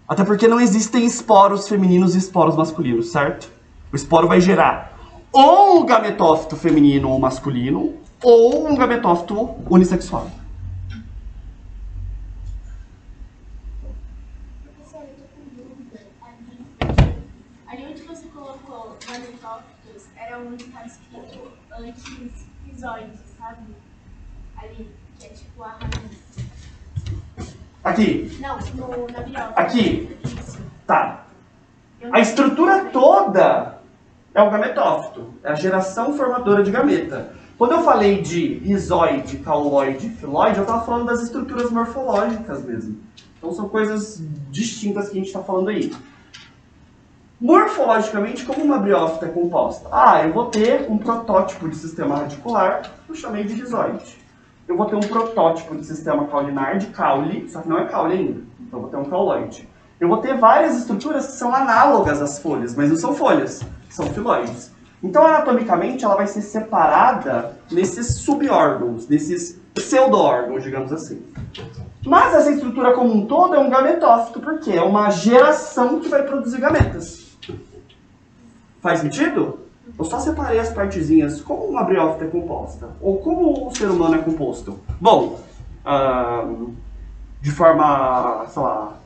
Até porque não existem esporos femininos e esporos masculinos, certo? O esporo vai gerar ou um gametófito feminino ou masculino, ou um gametófito unissexual. Professora, eu tô com dúvida. Ali onde você colocou gametófitos, era onde tá escrito antes rizoide, sabe? Ali, que é tipo a raiz. Aqui. Não, na biófita. Aqui. Isso. Tá. A estrutura toda é o gametófito. É a geração formadora de gameta. Quando eu falei de rizoide, cauloide, filoide, eu estava falando das estruturas morfológicas mesmo. Então são coisas distintas que a gente está falando aí. Morfologicamente, como uma briófita é composta? Eu vou ter um protótipo de sistema radicular, eu chamei de rizoide. Eu vou ter um protótipo de sistema caulinar de caule, só que não é caule ainda, então eu vou ter um cauloide. Eu vou ter várias estruturas que são análogas às folhas, mas não são folhas, são filóides. Então, anatomicamente, ela vai ser separada nesses subórgãos, nesses pseudo-órgãos, digamos assim. Mas essa estrutura como um todo é um gametófito, porque é uma geração que vai produzir gametas. Faz sentido? Eu só separei as partezinhas como uma briófita é composta, ou como o ser humano é composto. Bom, de forma, sei lá,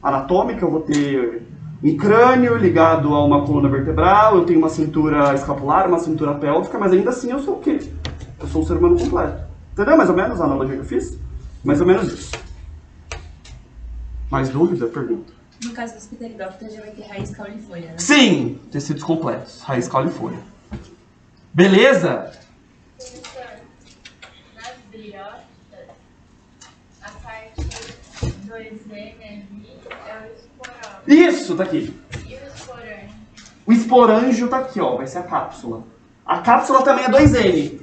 anatômica, eu vou ter um crânio ligado a uma coluna vertebral, eu tenho uma cintura escapular, uma cintura pélvica, mas ainda assim eu sou o quê? Eu sou um ser humano completo. Entendeu mais ou menos a analogia que eu fiz? Mais ou menos isso. Mais dúvida? Pergunta. No caso das pteridófitas já vai ter raiz, caule e folha, né? Sim! Tecidos completos. Raiz, caule e folha. Beleza? Professor, nas briófitas 2N ali é o esporão. Isso, tá aqui. E o esporângio? O esporângio tá aqui, ó, vai ser a cápsula. A cápsula também é 2N.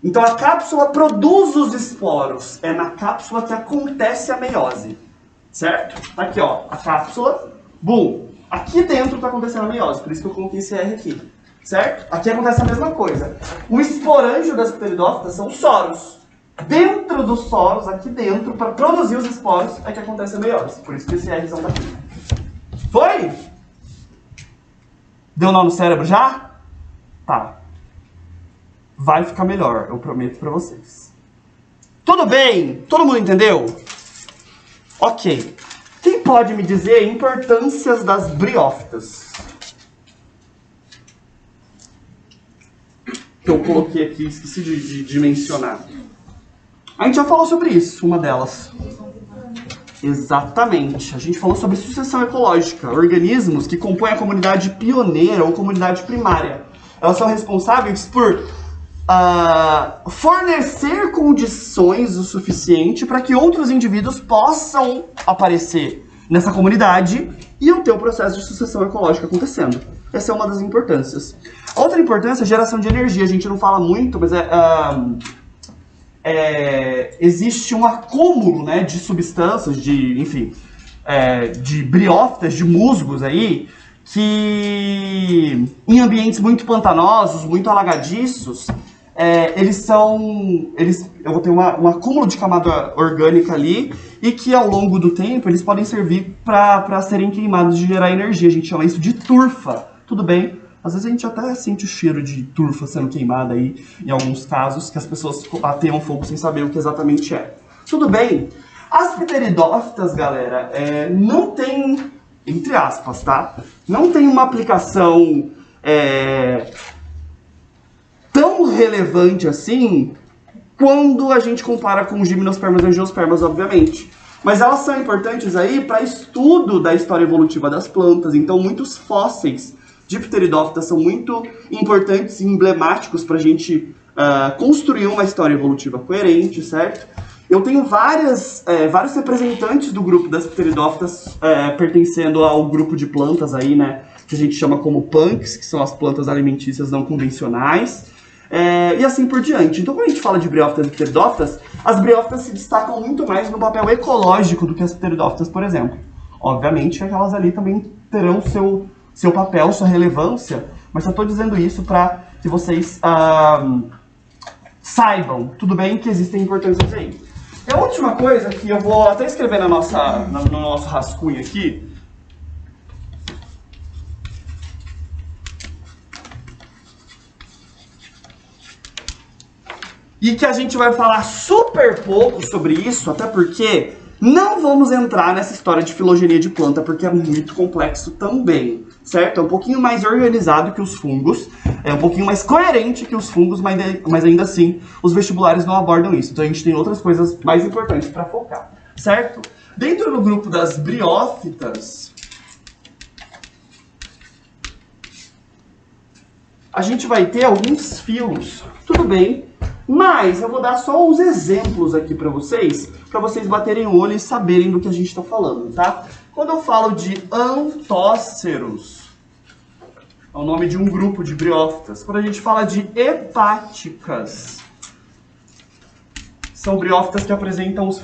Então a cápsula produz os esporos. É na cápsula que acontece a meiose. Certo? Tá aqui, ó, a cápsula. Bum! Aqui dentro tá acontecendo a meiose, por isso que eu coloquei esse R aqui. Certo? Aqui acontece a mesma coisa. O esporângio das pteridófitas são os soros. Dentro dos soros, aqui dentro, para produzir os esporos, é que acontece a meiose. Por isso que esse Rzão tá aqui. Foi? Deu nó no cérebro já? Tá. Vai ficar melhor, eu prometo pra vocês. Tudo bem? Todo mundo entendeu? Ok. Quem pode me dizer importâncias das briófitas? Que eu coloquei aqui, esqueci de mencionar. A gente já falou sobre isso, uma delas. Exatamente. A gente falou sobre sucessão ecológica, organismos que compõem a comunidade pioneira ou comunidade primária. Elas são responsáveis por fornecer condições o suficiente para que outros indivíduos possam aparecer nessa comunidade e eu ter o processo de sucessão ecológica acontecendo. Essa é uma das importâncias. Outra importância é a geração de energia. A gente não fala muito, mas existe um acúmulo, né, de substâncias, de briófitas, de musgos aí, que em ambientes muito pantanosos, muito alagadiços, eu vou ter um acúmulo de camada orgânica ali e que ao longo do tempo eles podem servir para serem queimados e gerar energia. A gente chama isso de turfa. Tudo bem? Às vezes a gente até sente o cheiro de turfa sendo queimada aí, em alguns casos, que as pessoas ateiam fogo sem saber o que exatamente é. Tudo bem? As pteridófitas, galera, não tem, entre aspas, tá? Não tem uma aplicação tão relevante assim quando a gente compara com gimnospermas e angiospermas, obviamente. Mas elas são importantes aí para estudo da história evolutiva das plantas. Então, muitos fósseis de pteridófitas são muito importantes e emblemáticos para a gente construir uma história evolutiva coerente, certo? Eu tenho vários representantes do grupo das pteridófitas pertencendo ao grupo de plantas aí, né? Que a gente chama como punks, que são as plantas alimentícias não convencionais. E assim por diante. Então, quando a gente fala de briófitas e pteridófitas, as briófitas se destacam muito mais no papel ecológico do que as pteridófitas, por exemplo. Obviamente que aquelas ali também terão seu papel, sua relevância, mas eu estou dizendo isso para que vocês saibam, tudo bem, que existem importâncias aí. E a última coisa que eu vou até escrever no nosso rascunho aqui, e que a gente vai falar super pouco sobre isso, até porque não vamos entrar nessa história de filogenia de planta, porque é muito complexo também, certo? É um pouquinho mais organizado que os fungos, é um pouquinho mais coerente que os fungos, mas ainda assim, os vestibulares não abordam isso. Então a gente tem outras coisas mais importantes para focar, certo? Dentro do grupo das briófitas, a gente vai ter alguns filos, tudo bem, mas eu vou dar só uns exemplos aqui para vocês baterem o olho e saberem do que a gente está falando, tá? Quando eu falo de antóceros, é o nome de um grupo de briófitas. Quando a gente fala de hepáticas, são briófitas que apresentam os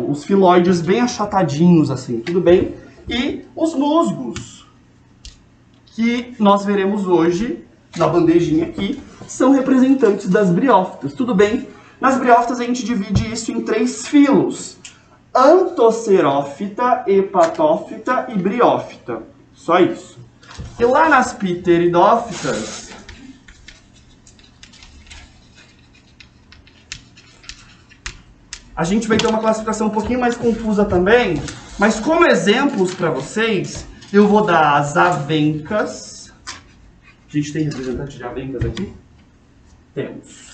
os filóides bem achatadinhos, assim, tudo bem? E os musgos, que nós veremos hoje, na bandejinha aqui, são representantes das briófitas, tudo bem? Nas briófitas a gente divide isso em 3 filos: antocerófita, hepatófita e briófita. Só isso. E lá nas pteridófitas, a gente vai ter uma classificação um pouquinho mais confusa também, mas como exemplos para vocês, eu vou dar as avencas. A gente tem representante de avencas aqui? Temos.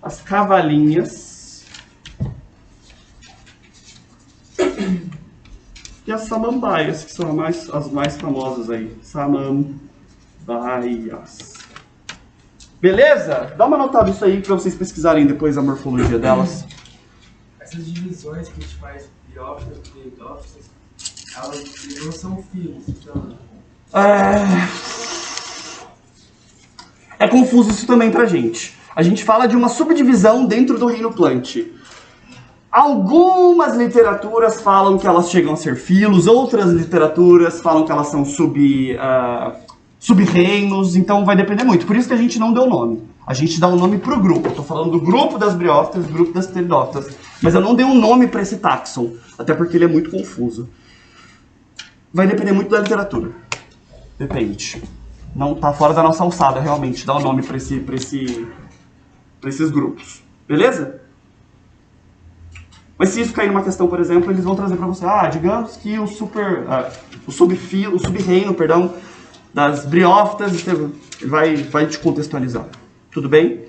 As cavalinhas e as samambaias, que são as mais famosas aí. Samambaias. Beleza? Dá uma notada nisso aí para vocês pesquisarem depois a morfologia delas. Essas divisões que a gente faz biófitas e pteridófitas, elas não são filos, então... É confuso isso também pra gente. A gente fala de uma subdivisão dentro do reino plant. Algumas literaturas falam que elas chegam a ser filos, outras literaturas falam que elas são sub-reinos, então vai depender muito. Por isso que a gente não deu nome. A gente dá um nome pro grupo. Eu tô falando do grupo das briófitas, do grupo das pteridófitas. Mas eu não dei um nome para esse táxon, até porque ele é muito confuso. Vai depender muito da literatura. Depende. Não tá fora da nossa alçada, realmente, dar um nome para esses grupos. Beleza? Mas se isso cair numa questão, por exemplo, eles vão trazer para você, digamos que o sub-reino, perdão, das briófitas, vai te contextualizar. Tudo bem?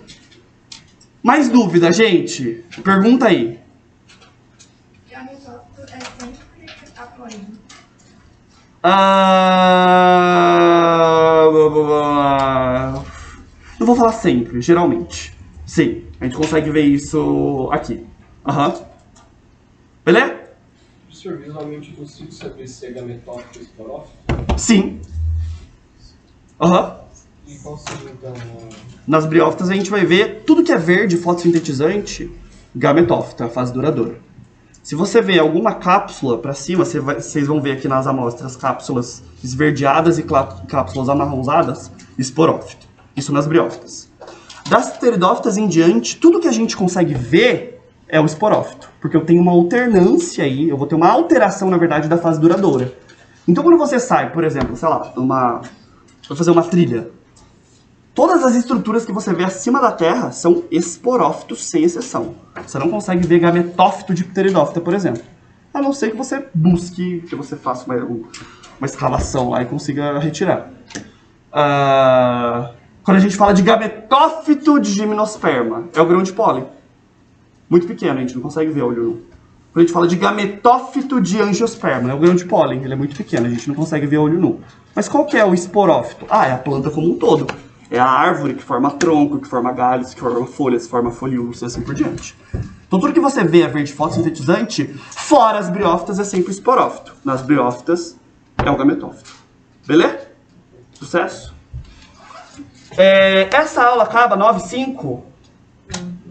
Mais dúvida, gente? Pergunta aí. Gametófito é sempre haploide? Não vou falar sempre, geralmente. Sim, a gente consegue ver isso aqui. Beleza? Professor, visualmente eu consigo saber se é gametófito ou esporófito? Sim. E qual seria então? Nas briófitas a gente vai ver tudo que é verde, fotossintetizante, gametófito, a fase duradoura. Se você vê alguma cápsula para cima, vocês vão ver aqui nas amostras cápsulas esverdeadas e cápsulas amarronzadas, esporófito. Isso nas briófitas. Das pteridófitas em diante, tudo que a gente consegue ver é o esporófito, porque eu tenho uma alternância aí, eu vou ter uma alteração, na verdade, da fase duradoura. Então, quando você sai, por exemplo, sei lá, vai fazer uma trilha, todas as estruturas que você vê acima da Terra são esporófitos, sem exceção. Você não consegue ver gametófito de pteridófita, por exemplo. A não ser que você busque, que você faça uma escavação lá e consiga retirar. Quando a gente fala de gametófito de gimnosperma, é o grão de pólen. Muito pequeno, a gente não consegue ver olho nu. Quando a gente fala de gametófito de angiosperma, é o grão de pólen, ele é muito pequeno, a gente não consegue ver olho nu. Mas qual que é o esporófito? É a planta como um todo. É a árvore que forma tronco, que forma galhos, que forma folhas, que forma foliúlos e assim por diante. Então tudo que você vê é verde fotossintetizante, fora as briófitas é sempre esporófito. Nas briófitas é o gametófito. Beleza? Sucesso? Essa aula acaba 9h05?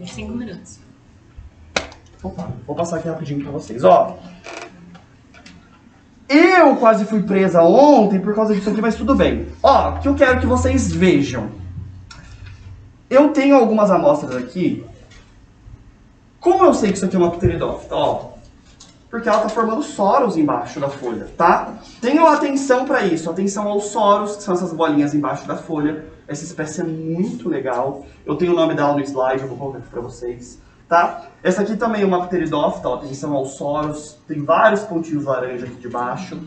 5 minutos. Opa, vou passar aqui rapidinho pra vocês. Eu quase fui presa ontem por causa disso aqui, mas tudo bem. O que eu quero que vocês vejam. Eu tenho algumas amostras aqui. Como eu sei que isso aqui é uma pteridófita? Porque ela tá formando soros embaixo da folha, tá? Tenham atenção para isso, atenção aos soros, que são essas bolinhas embaixo da folha. Essa espécie é muito legal. Eu tenho o nome dela no slide, eu vou colocar aqui para vocês. Tá? Essa aqui também é uma pteridófita, atenção aos soros, tem vários pontinhos laranja aqui de baixo.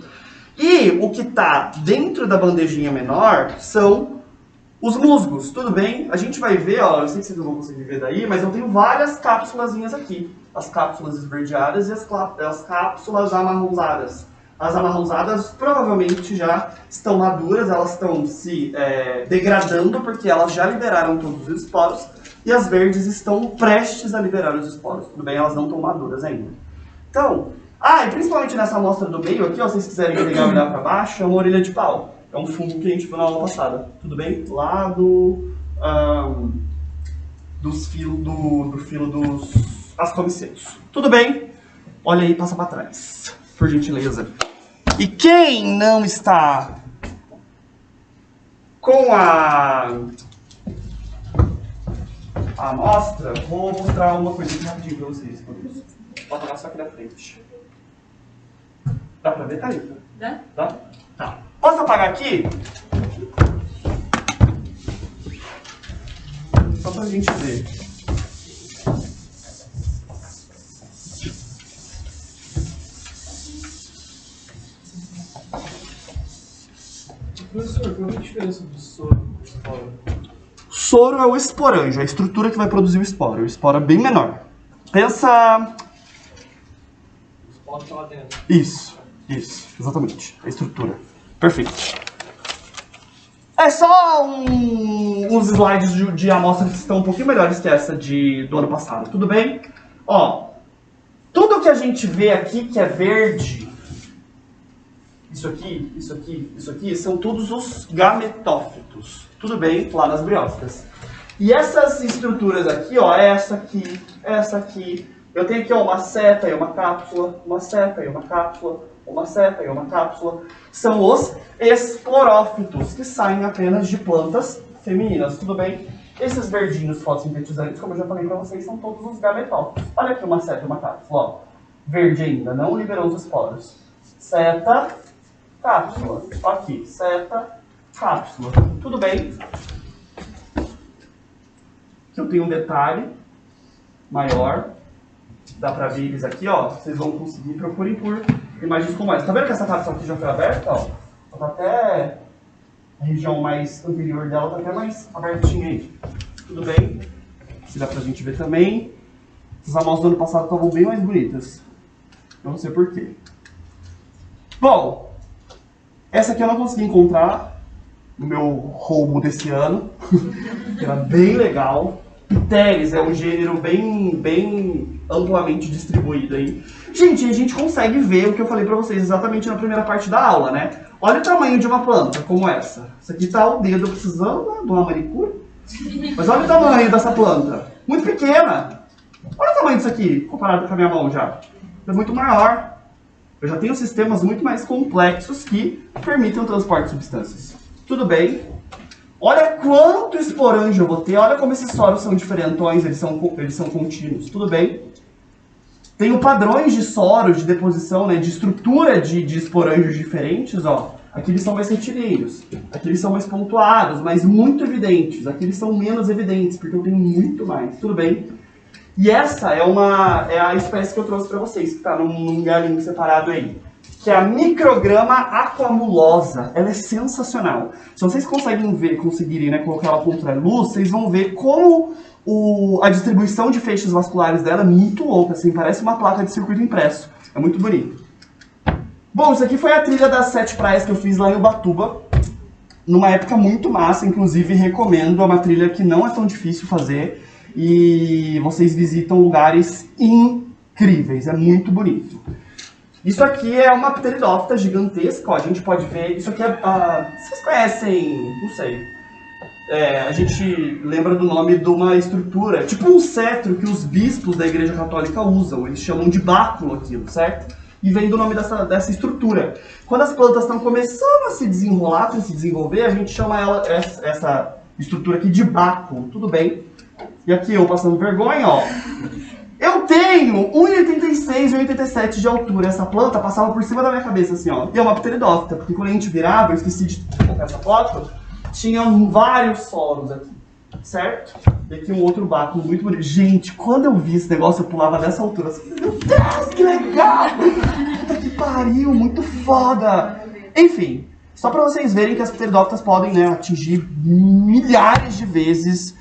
E o que está dentro da bandejinha menor são os musgos, tudo bem? A gente vai ver, eu sei que vocês não vão conseguir ver daí, mas eu tenho várias cápsulazinhas aqui. As cápsulas esverdeadas e as cápsulas amarronzadas. As amarronzadas provavelmente já estão maduras, elas estão se degradando porque elas já liberaram todos os esporos. E as verdes estão prestes a liberar os esporos. Tudo bem, elas não estão maduras ainda. Então, e principalmente nessa amostra do meio aqui, se vocês quiserem pegar e olhar para baixo, é uma orelha de pau. É um fungo que a gente viu na aula passada. Tudo bem? Lá do filo dos ascomicetos. Tudo bem? Olha aí, passa para trás, por gentileza. E quem não está com a amostra, vou mostrar uma coisa aqui rapidinho pra vocês. Vou apagar só aqui da frente. Dá pra ver, Thalita? Dá? Tá? Tá. Posso apagar aqui? Só pra gente ver. Professor, qual é a diferença do soro e do esporo? Soro é o esporanjo, a estrutura que vai produzir o esporo. O esporo é bem menor. Pensa... O esporo tá lá dentro. Isso, exatamente. A estrutura. Perfeito. É só uns slides de amostra que estão um pouquinho melhores que essa do ano passado. Tudo bem? a gente vê aqui que é verde, isso aqui, são todos os gametófitos. Tudo bem? Lá nas briófitas. E essas estruturas aqui, ó, essa aqui. Eu tenho aqui ó, uma seta e uma cápsula, uma seta e uma cápsula, uma seta e uma cápsula. São os esporófitos, que saem apenas de plantas femininas. Tudo bem? Esses verdinhos fotossintetizantes, como eu já falei para vocês, são todos os gametófitos. Olha aqui uma seta e uma cápsula, ó. Verde ainda, não liberou os esporos. Seta, cápsula. Aqui, seta, cápsula. Tudo bem? Aqui eu tenho um detalhe maior. Dá pra ver eles aqui, ó. Vocês vão conseguir, procurem por imagens como essa. Tá vendo que essa cápsula aqui já foi aberta, ó? Ela tá até... A região mais anterior dela tá até mais abertinha aí. Tudo bem? Se dá pra gente ver também. Essas amostras do ano passado estavam bem mais bonitas. Não sei porquê. Bom, essa aqui eu não consegui encontrar no meu roubo desse ano. Era bem legal. Pteris é um gênero bem amplamente distribuído aí. Gente, a gente consegue ver o que eu falei pra vocês exatamente na primeira parte da aula, né? Olha o tamanho de uma planta como essa. Isso aqui tá o dedo precisando, né, de uma manicure. Mas olha o tamanho dessa planta. Muito pequena. Olha o tamanho disso aqui, comparado com a minha mão já. É muito maior. Eu já tenho sistemas muito mais complexos que permitem o transporte de substâncias. Tudo bem. Olha quanto esporanjo eu vou ter. Olha como esses soros são diferentões, eles são contínuos. Tudo bem. Tenho padrões de soros, de deposição, né, de estrutura de esporanjos diferentes, ó. Aqui eles são mais retilíneos, aqui eles são mais pontuados, mas muito evidentes. Aqui eles são menos evidentes, porque eu tenho muito mais. Tudo bem? E essa é a espécie que eu trouxe para vocês, que está num galinho separado aí. Que é a micrograma aquamulosa. Ela é sensacional. Se vocês conseguirem né, colocar ela contra a luz, vocês vão ver como a distribuição de feixes vasculares dela é muito louca, assim, parece uma placa de circuito impresso. É muito bonito. Bom, isso aqui foi a trilha das 7 praias que eu fiz lá em Ubatuba, numa época muito massa, inclusive recomendo, é uma trilha que não é tão difícil fazer e vocês visitam lugares incríveis, é muito bonito. Isso aqui é uma pteridófita gigantesca, ó, a gente pode ver, isso aqui é, vocês conhecem, não sei, a gente lembra do nome de uma estrutura, tipo um cetro que os bispos da Igreja Católica usam, eles chamam de báculo aquilo, certo? E vem do nome dessa estrutura. Quando as plantas estão começando a se desenrolar, a se desenvolver, a gente chama essa estrutura aqui de báculo, tudo bem? E aqui eu passando vergonha, ó. Eu tenho 1,86 e 1,87 de altura. Essa planta passava por cima da minha cabeça, assim, ó. E é uma pteridófita, porque quando a gente virava, eu esqueci de colocar essa foto, tinha vários soros aqui, certo? E aqui um outro báculo muito bonito. Gente, quando eu vi esse negócio, eu pulava dessa altura, assim, meu Deus, que legal! Puta que pariu, muito foda! Enfim, só pra vocês verem que as pteridófitas podem, né, atingir milhares de vezes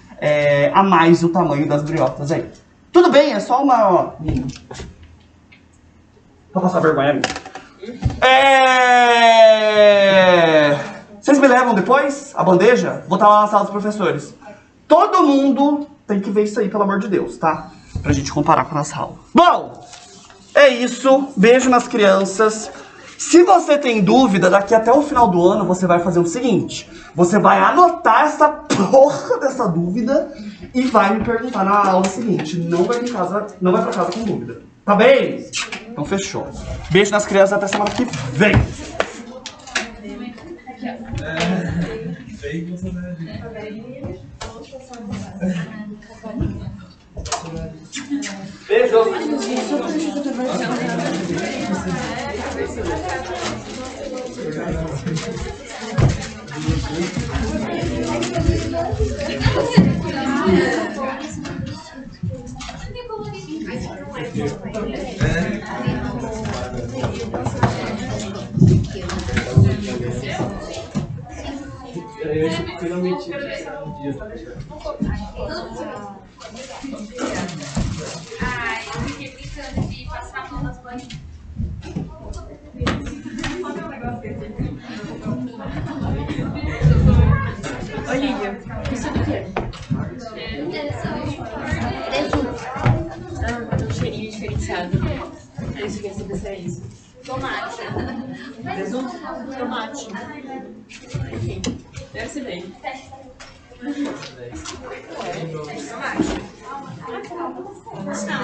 a mais o tamanho das briófitas aí. Tudo bem, é só uma... Pra passar vergonha mesmo. Vocês me levam depois a bandeja? Vou estar lá na sala dos professores. Todo mundo tem que ver isso aí, pelo amor de Deus, tá? Pra gente comparar com a nossa aula. Bom, é isso. Beijo nas crianças. Se você tem dúvida, daqui até o final do ano você vai fazer o seguinte. Você vai anotar essa porra dessa dúvida e vai me perguntar na aula seguinte. Não vai pra casa com dúvida. Tá bem? Então fechou. Beijo nas crianças, até semana que vem. Beijo. Eu finalmente um dia. Ai, eu fiquei brincando de passar a mão nas bolinhas. Olivia, isso do quê? É um cheirinho diferenciado. É isso que eu sei se é isso. Tomate. Presunto? Tomate. Enfim, deve ser bem. Tomate. Não.